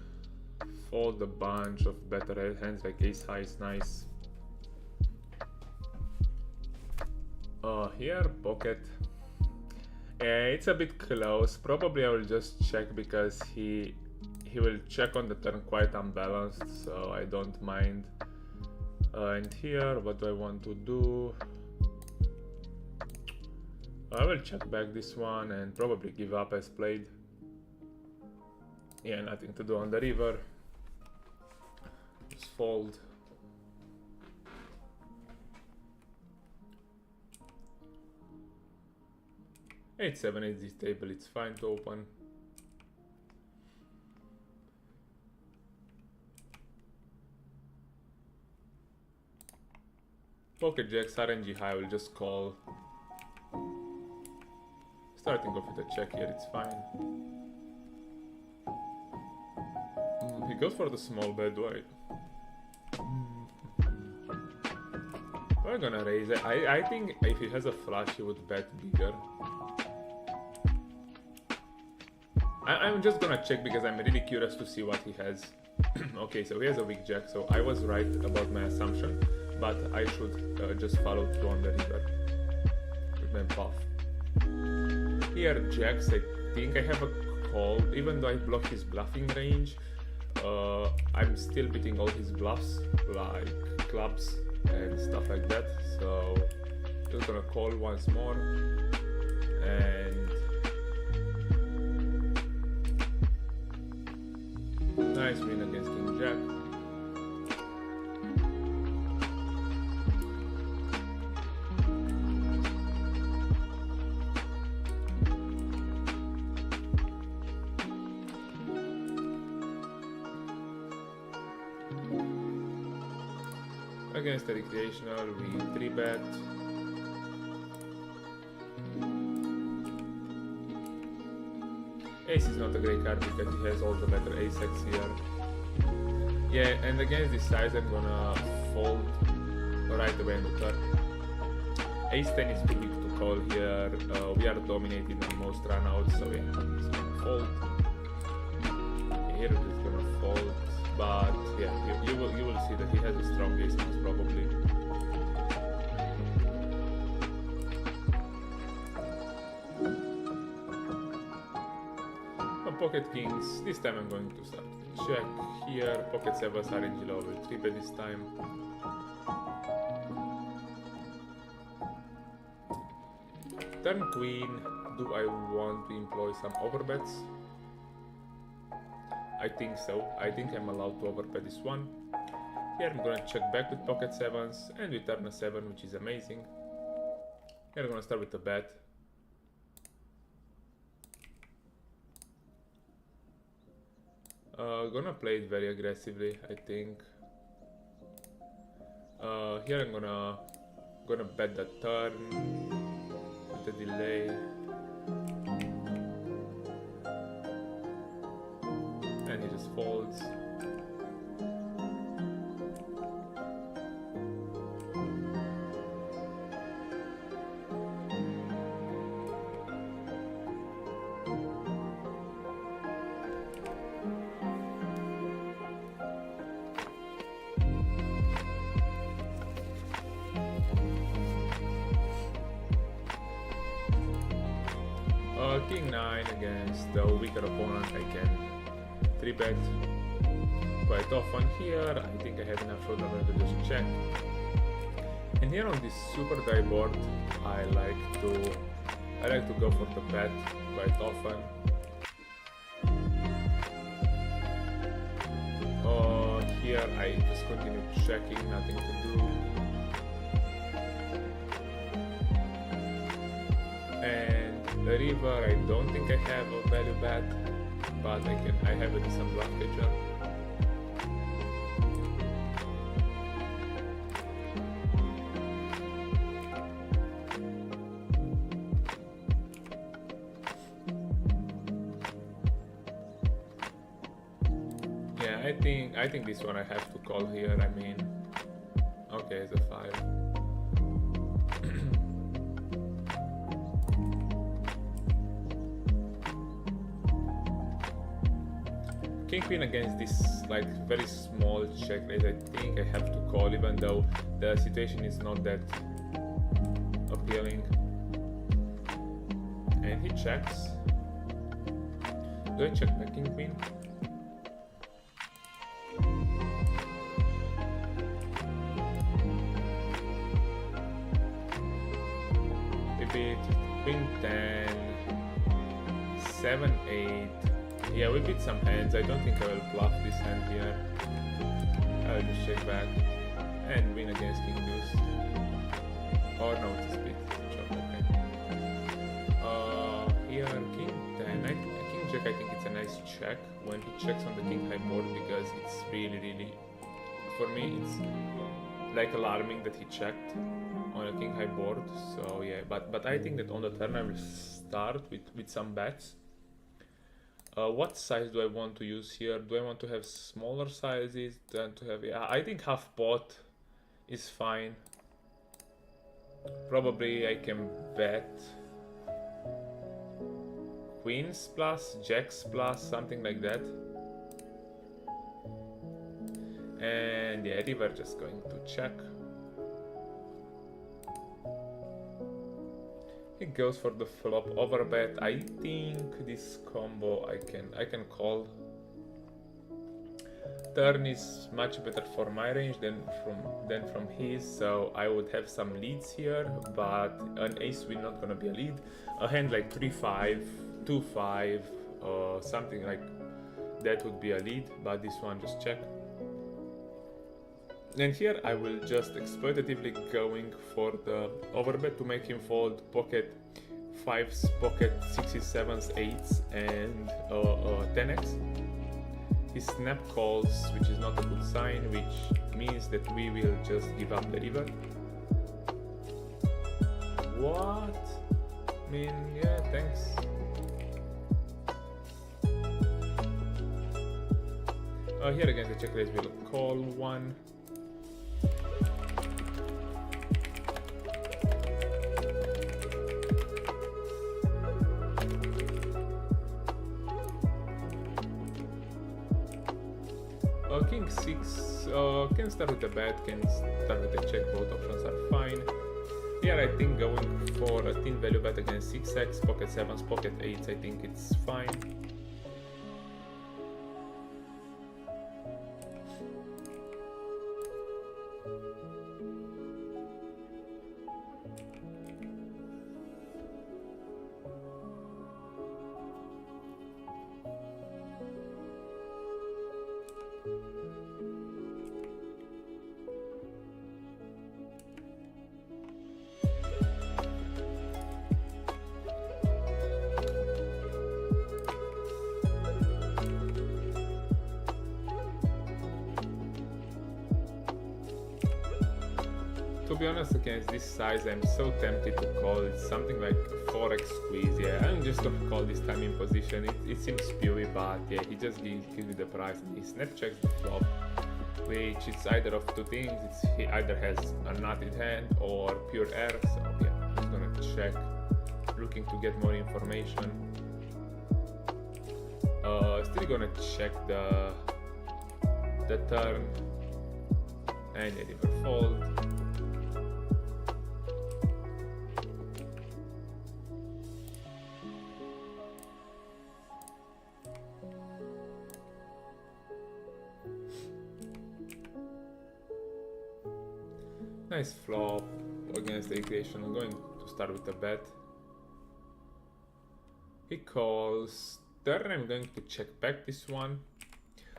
Speaker 1: fold a bunch of better hands like ace high is nice. Here, pocket. It's a bit close. Probably I will just check because he will check on the turn quite unbalanced, so I don't mind. And here, what do I want to do? I will check back this one and probably give up as played. Yeah, nothing to do on the river. Just fold. Eight, 7, 8 this table, it's fine to open. Pocket jacks, RNG high, I will just call. Starting off with a check here, it's fine. He goes for the small bet, why? We're gonna raise it. I think if he has a flush, he would bet bigger. I'm just gonna check because I'm really curious to see what he has. Okay, so he has a weak jack, so I was right about my assumption, but I should just follow through on the river with my bluff. Here, jacks, I think I have a call, even though I block his bluffing range. I'm still beating all his bluffs, like clubs and stuff like that, so just gonna call once more. And nice win against King Jack. Against the recreational, we 3-bet. Ace is not a great card because he has all the better ace X here. Yeah, and against this size I'm gonna fold right away in the turn. Ace 10 is too weak to call here. We are dominating on most runouts, so yeah, it's gonna fold. Here it's gonna fold, but yeah, you will see that he has a strong ace most probably. Pocket kings, this time I'm going to start check here. Pocket sevens are in low, will 3-bet this time. Turn queen, do I want to employ some overbets? I think so. I think I'm allowed to overbet this one. Here I'm gonna check back with pocket sevens and we turn a 7, which is amazing. Here I'm gonna start with a bet. Gonna play it very aggressively, I think. Here I'm gonna bet the turn with the delay, and he just folds. King 9 against the weaker opponent, I can 3-bet quite often here. I think I have enough short number to just check. And here on this super dry board, I like to go for the bet quite often. here I just continue checking, nothing to do. And the river, I don't think I have a value bet, but I have a decent bluff catcher. I think this one I have to call here. I mean, okay, it's a 5. King Queen against this like very small check raise, I think I have to call, even though the situation is not that appealing. And he checks. Do I check back King Queen? Queen 10, 7, 8. Yeah, we beat some hands. I don't think I will bluff this hand here. I will just check back and win against King Deuce. Or no, it's a split. Okay. Here King 10. King Jack. I think it's a nice check when he checks on the King High board, because it's really, for me, it's like alarming that he checked on a King High board. So yeah, but I think that on the turn I will start with some bets. What size do I want to use here? Do I want to have smaller sizes than to have? Yeah, I think half pot is fine. Probably I can bet queens plus, jacks plus, something like that. And yeah, river just going to check. He goes for the flop overbet. I think this combo I can call. Turn is much better for my range than from his, so I would have some leads here, but an ace will not gonna be a lead. A hand like 3-5, 2-5, or something like that would be a lead, but this one just check. And here I will just exploitatively going for the overbet to make him fold pocket 5s, pocket 6s, 7s, 8s, and 10x. He snap calls, which is not a good sign, which means that we will just give up the river. What? I mean, yeah, thanks. Here again the check raise will call one. King 6 can start with a bet, can start with a check, both options are fine. Here I think going for a thin value bet against 6x, pocket 7s, pocket 8s, I think it's fine. To be honest, against this size, I'm so tempted to call. It's something like 4x squeeze. Yeah, I'm just gonna call this time in position. It seems spewy, but yeah, he just gives me the price. He snap checks the flop, which is either of two things. He either has a nutted hand or pure air. So yeah, I'm just gonna check, looking to get more information. Still gonna check the turn and the river fold. Nice flop against the equation. I'm going to start with a bet. He calls. Turn I'm going to check back this one,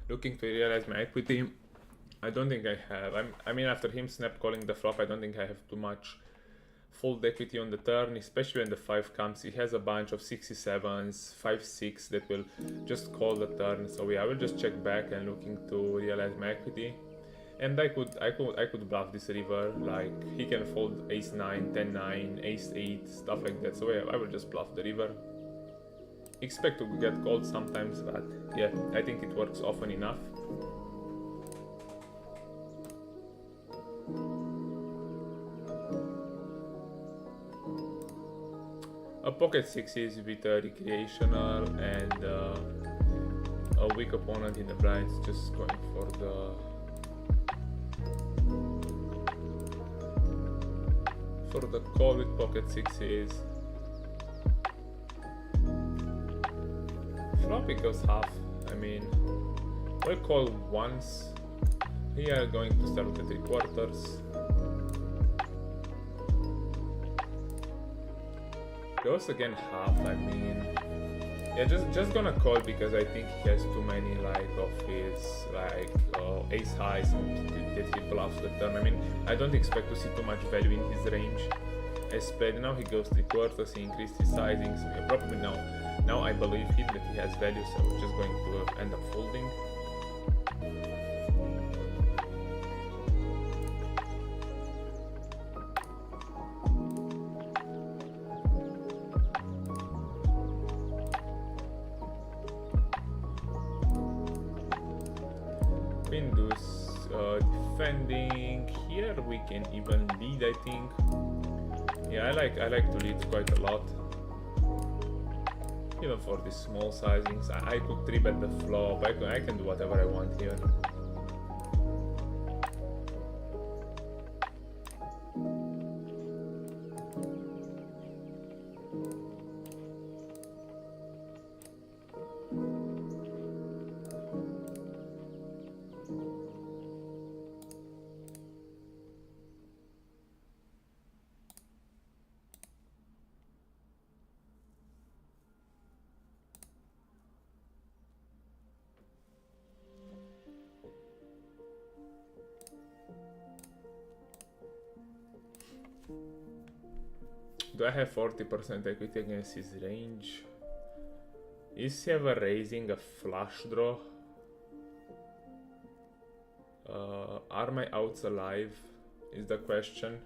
Speaker 1: looking to realize my equity. I don't think I have. I mean, after him snap calling the flop, I don't think I have too much fold equity on the turn, especially when the 5 comes. He has a bunch of 67s, 5-6 that will just call the turn. So yeah, I will just check back and looking to realize my equity. And I could bluff this river. Like he can fold ace 9, 10 9, ace 8, stuff like that. So yeah, I will just bluff the river. Expect to get called sometimes, but yeah, I think it works often enough. A pocket 6s with a recreational and a weak opponent in the blinds, just going for the call with pocket 6s. Flop equals half. I mean, we'll call once. We are going to start with the 3/4. Goes again half. I mean, yeah, just gonna call because I think he has too many like of his like ace highs that he bluffs the turn. I mean, I don't expect to see too much value in his range. As played now, he goes 3/4. He increased his sizing, so yeah, probably now I believe him that he has value. So we're just going to end up folding. Defending here, we can even lead. I think. Yeah, I like to lead quite a lot. Even for these small sizings, I could 3-bet the flop. I can do whatever I want here. Do I have 40% equity against his range? Is he ever raising a flush draw? Are my outs alive? Is the question.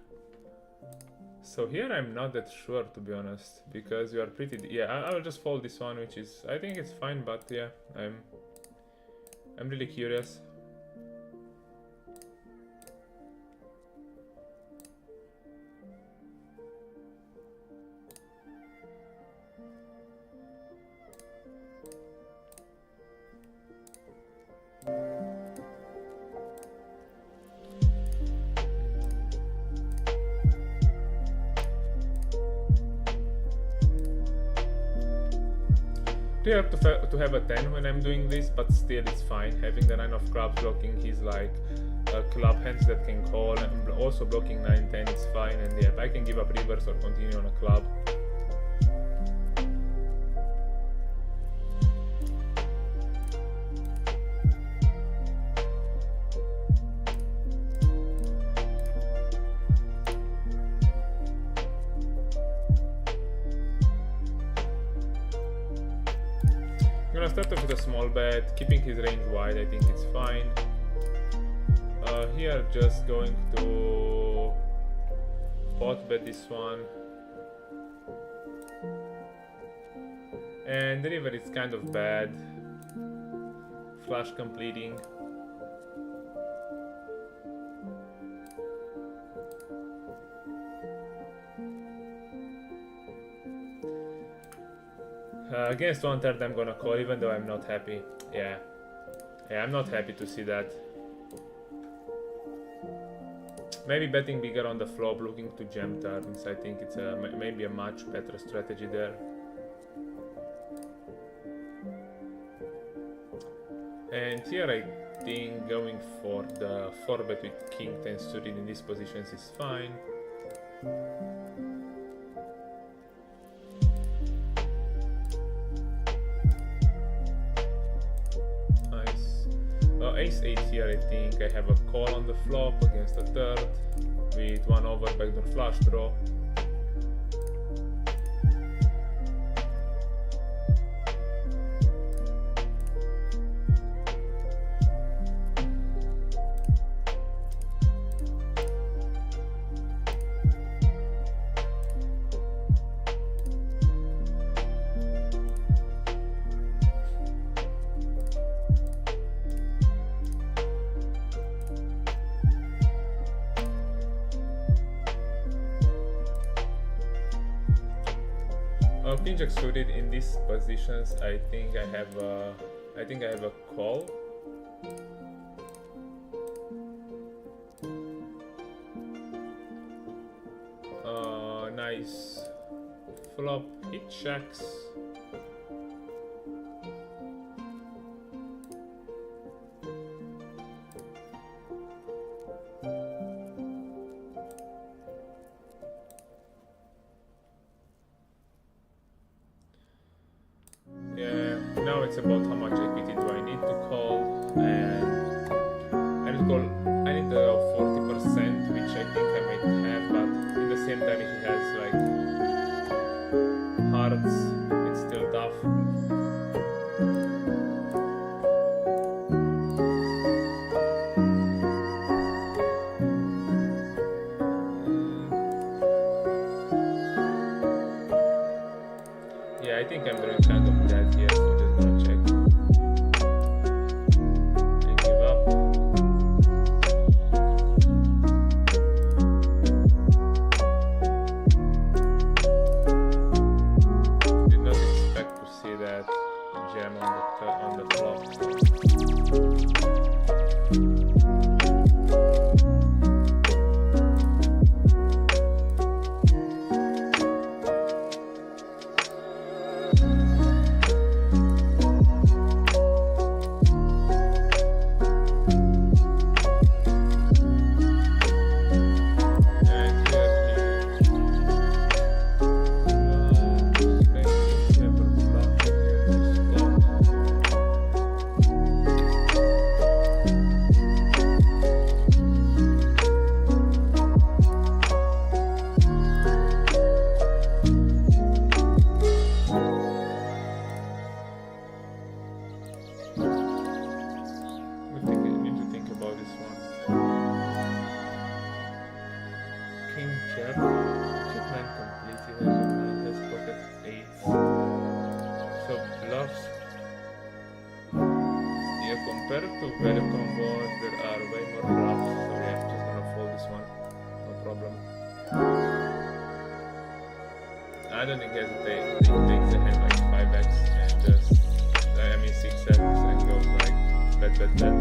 Speaker 1: So here I'm not that sure, to be honest, because you are pretty. Yeah, I will just fold this one, which is, I think it's fine, but yeah, I'm really curious. You have to have a 10 when I'm doing this, but still it's fine. Having the 9 of clubs blocking his like club hands that can call, and also blocking 9-10 is fine. And yeah, I can give up rivers or continue on a club. Start off with a small bet, keeping his range wide. I think it's fine. Here, just going to pot bet this one, and the river is kind of bad. Flush completing. Against 1/3 I'm gonna call, even though I'm not happy. Yeah, I'm not happy to see that. Maybe betting bigger on the flop, looking to jam turns. I think it's maybe a much better strategy there. And here I think going for the 4-bet with king 10 suited in these positions is fine. ace-8 here, I think I have a call on the flop against the third with 1 over backdoor flush draw. King jack suited in these positions, I think I have a call. Nice flop, hit checks. Now it's about how much equity do I need to call, and I need 40%, which I think I might have, but in the same time if he has like hearts, it's still tough. Yeah, I think I'm doing kind of that here, so just gonna check and give up. Did not expect to see that jam on the flop. Compared to value combos, there are way more bluffs, so yeah, I'm just gonna fold this one, no problem. I don't think hesitate, he takes a hand like 5x and just, 6x and goes like bet.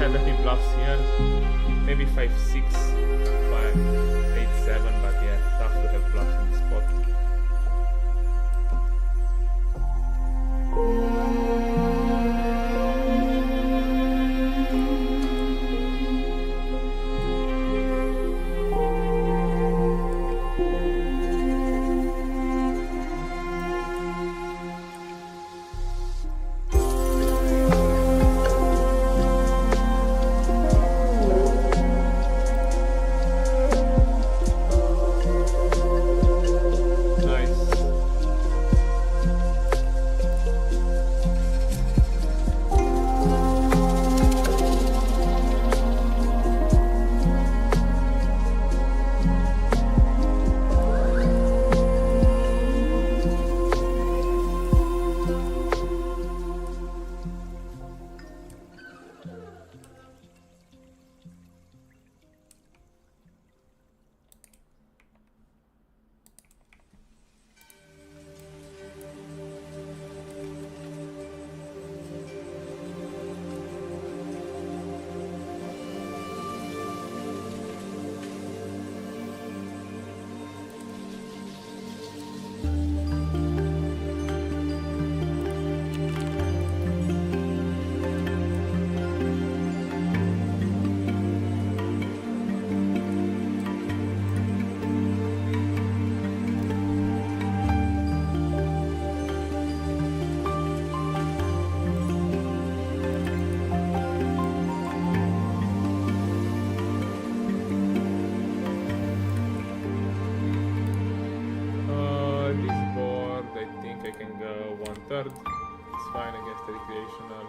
Speaker 1: have any bluffs here. Maybe 5-6, 5-8-7, but yeah, tough to have bluffs in the spot. Third, it's fine against the recreational.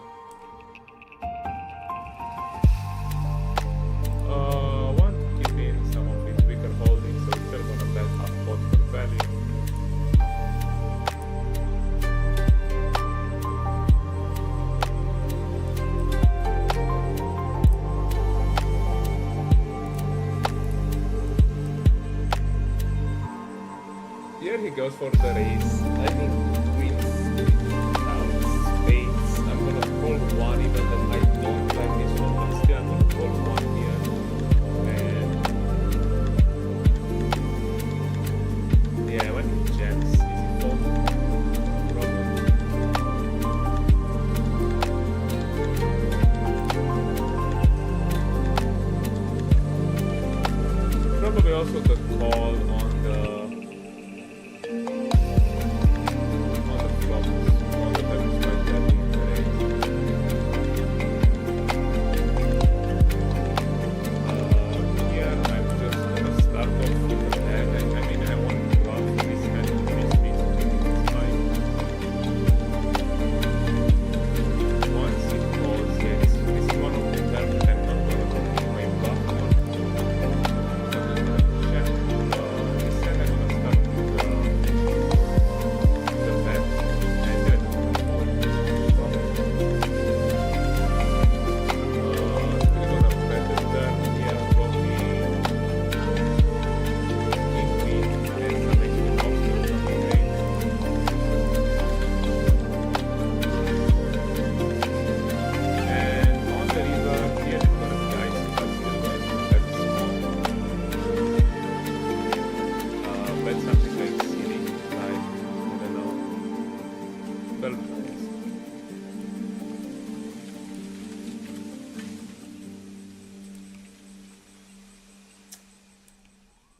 Speaker 1: Want to keep in some of its weaker holdings, so we're gonna bet half pot for value. Here he goes for the raise. I think I'm gonna call one, even though I don't like this one, but still I'm gonna call one here. And yeah, when it jams, easy fold. Probably also the call on the flop.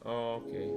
Speaker 1: Okay.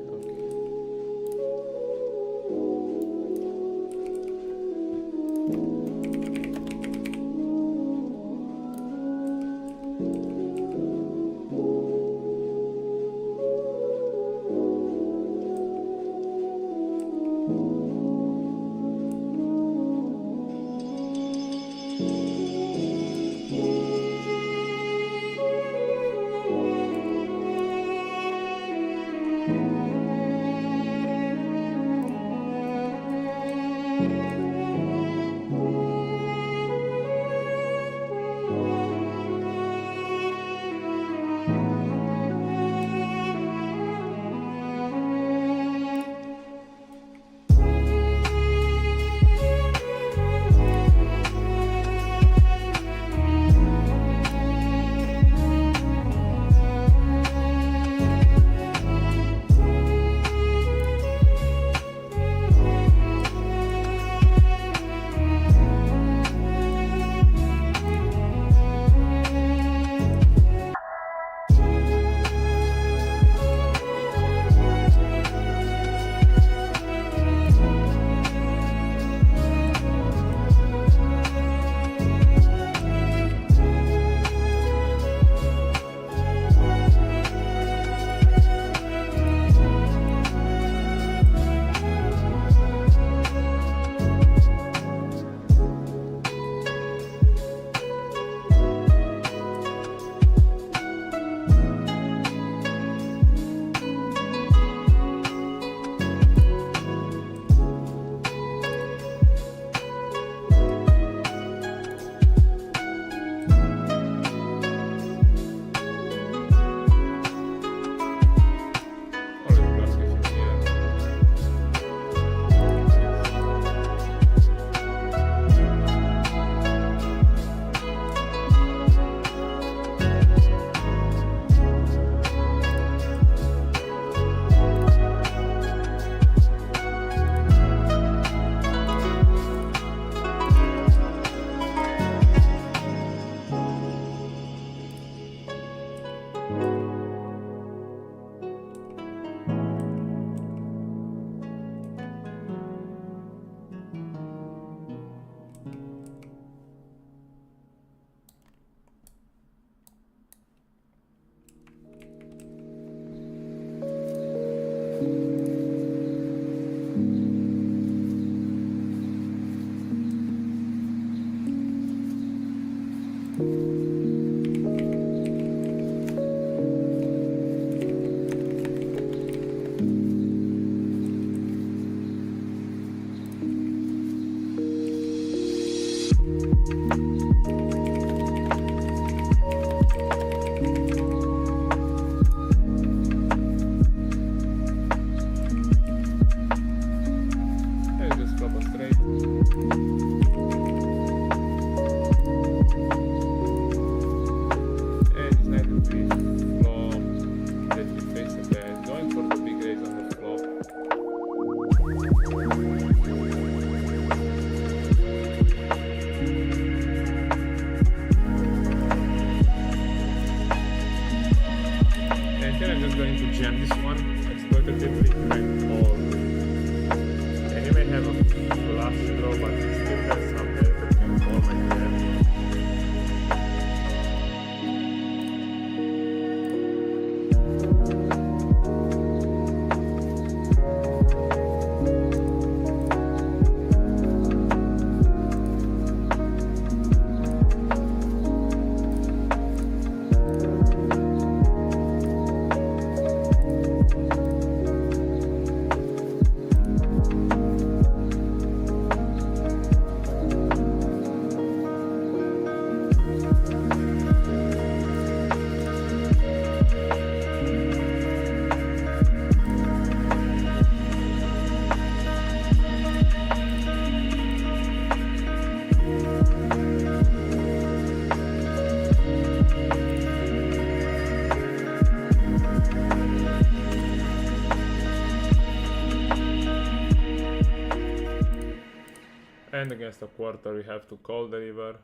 Speaker 1: against a quarter, we have to call the river.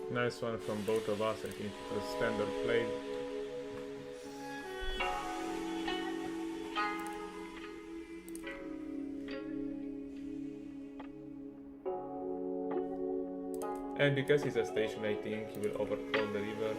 Speaker 1: Nice one from both of us, I think it was standard play. And because he's a station, I think he will overcall the river.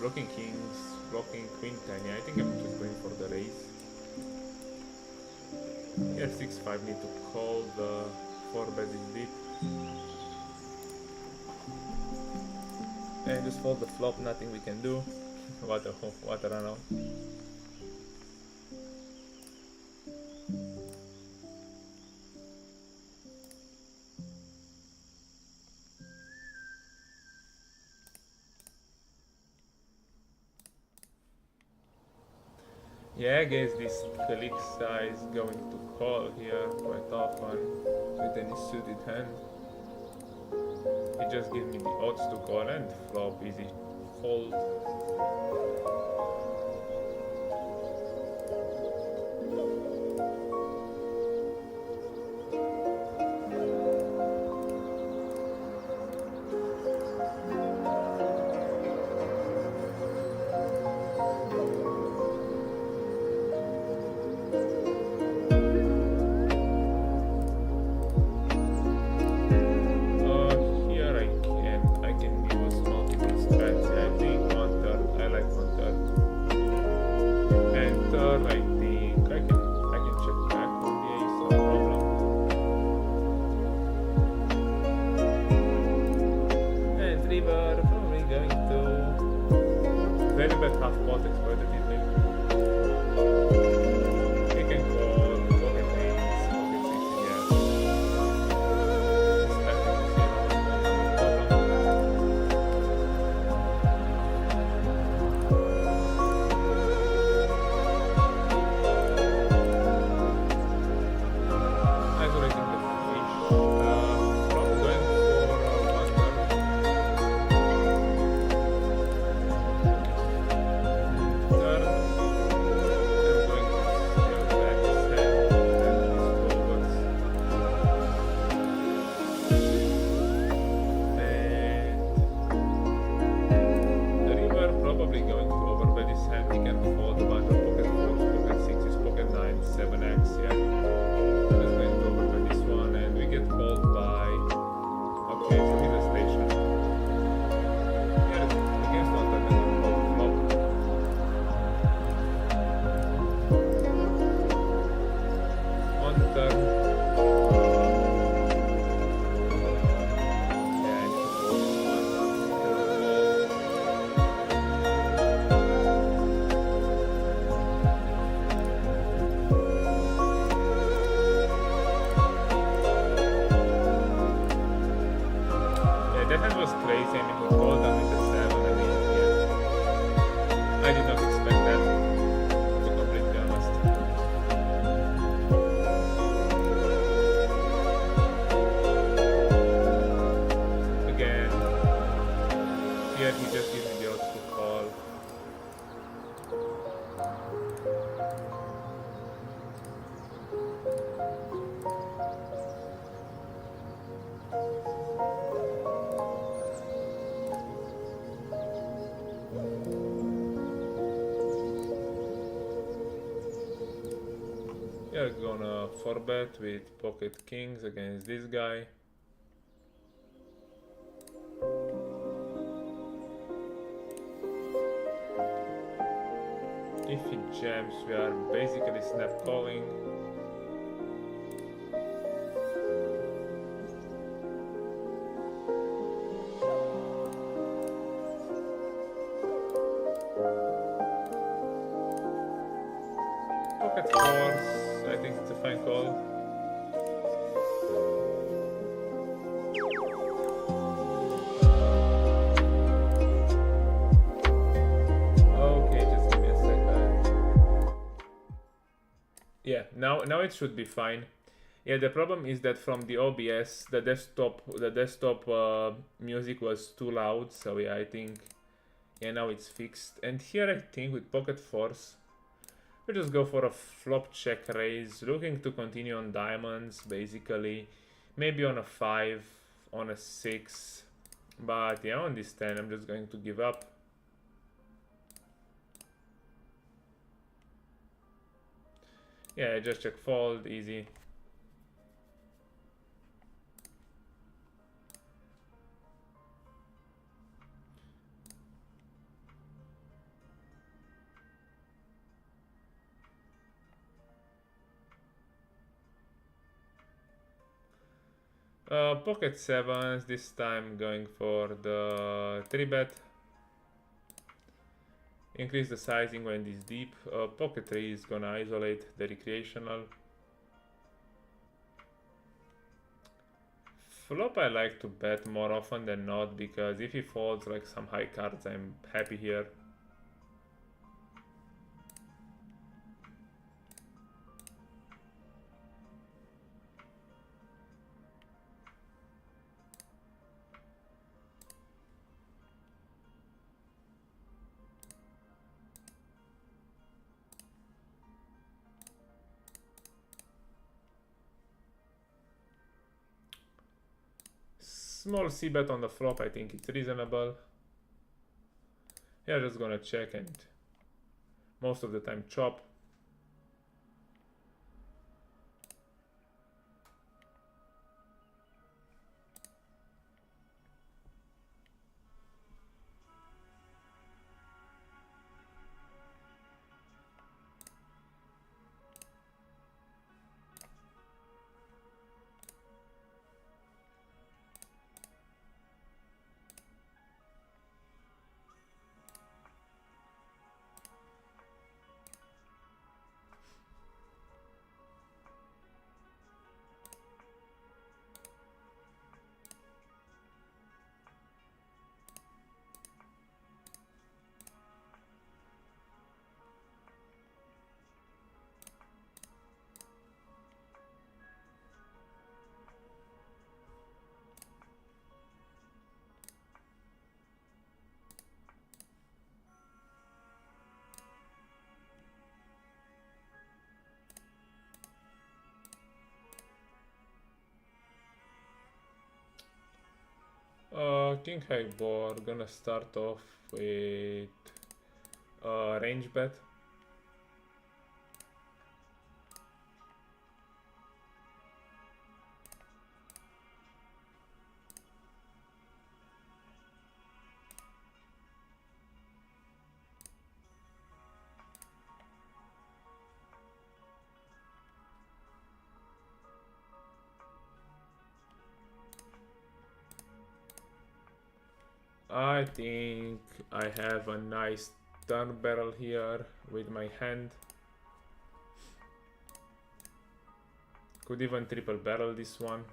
Speaker 1: Blocking kings, blocking queen 10. Yeah, I think I'm just going for the raise. Yeah, 6-5 need to call the 4 bet is deep. And just fold the flop, nothing we can do. What a run out. Yeah, I guess this click size going to call here quite often with any suited hand. It just gives me the odds to call and flop easy fold. Here I can use multiple strats. I think one turn, I like one turn. We are gonna 4-bet with pocket kings against this guy. If he jams, we are basically snap calling. Pocket fours, I think it's a fine call. Okay, just give me a second. Yeah, now it should be fine. Yeah, the problem is that from the OBS, the desktop music was too loud. So yeah, I think now it's fixed. And here I think with pocket fours, we just go for a flop check raise, looking to continue on diamonds, basically. Maybe on a 5, on a 6. But yeah, on this 10, I'm just going to give up. Yeah, just check fold, easy. Pocket sevens, this time going for the 3-bet. Increase the sizing when this deep. Pocket 3 is gonna isolate the recreational. Flop I like to bet more often than not, because if he folds like some high cards, I'm happy here. Small c-bet on the flop, I think it's reasonable. Yeah, just gonna check and most of the time chop. King high board, gonna start off with range bet. I think I have a nice turn barrel here with my hand. Could even triple barrel this one.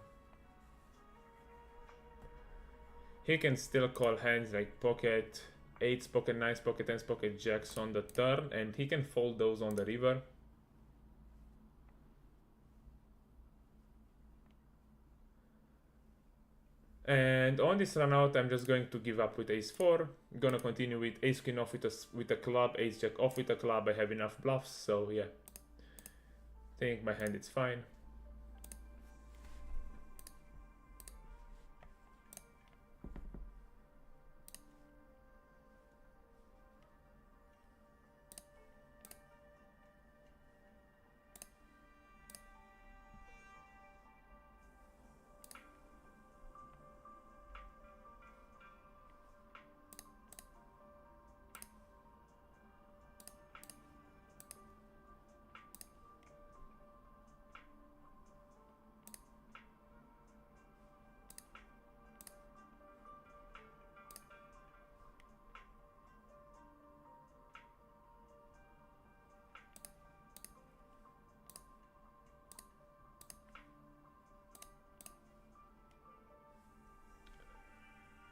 Speaker 1: He can still call hands like pocket 8s, pocket 9s, pocket 10s, pocket jacks on the turn, and he can fold those on the river. And on this run out, I'm just going to give up with ace 4. I'm gonna continue with ace queen off with a club, ace jack off with a club. I have enough bluffs, so yeah. I think my hand is fine.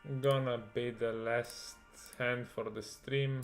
Speaker 1: I'm gonna be the last hand for the stream.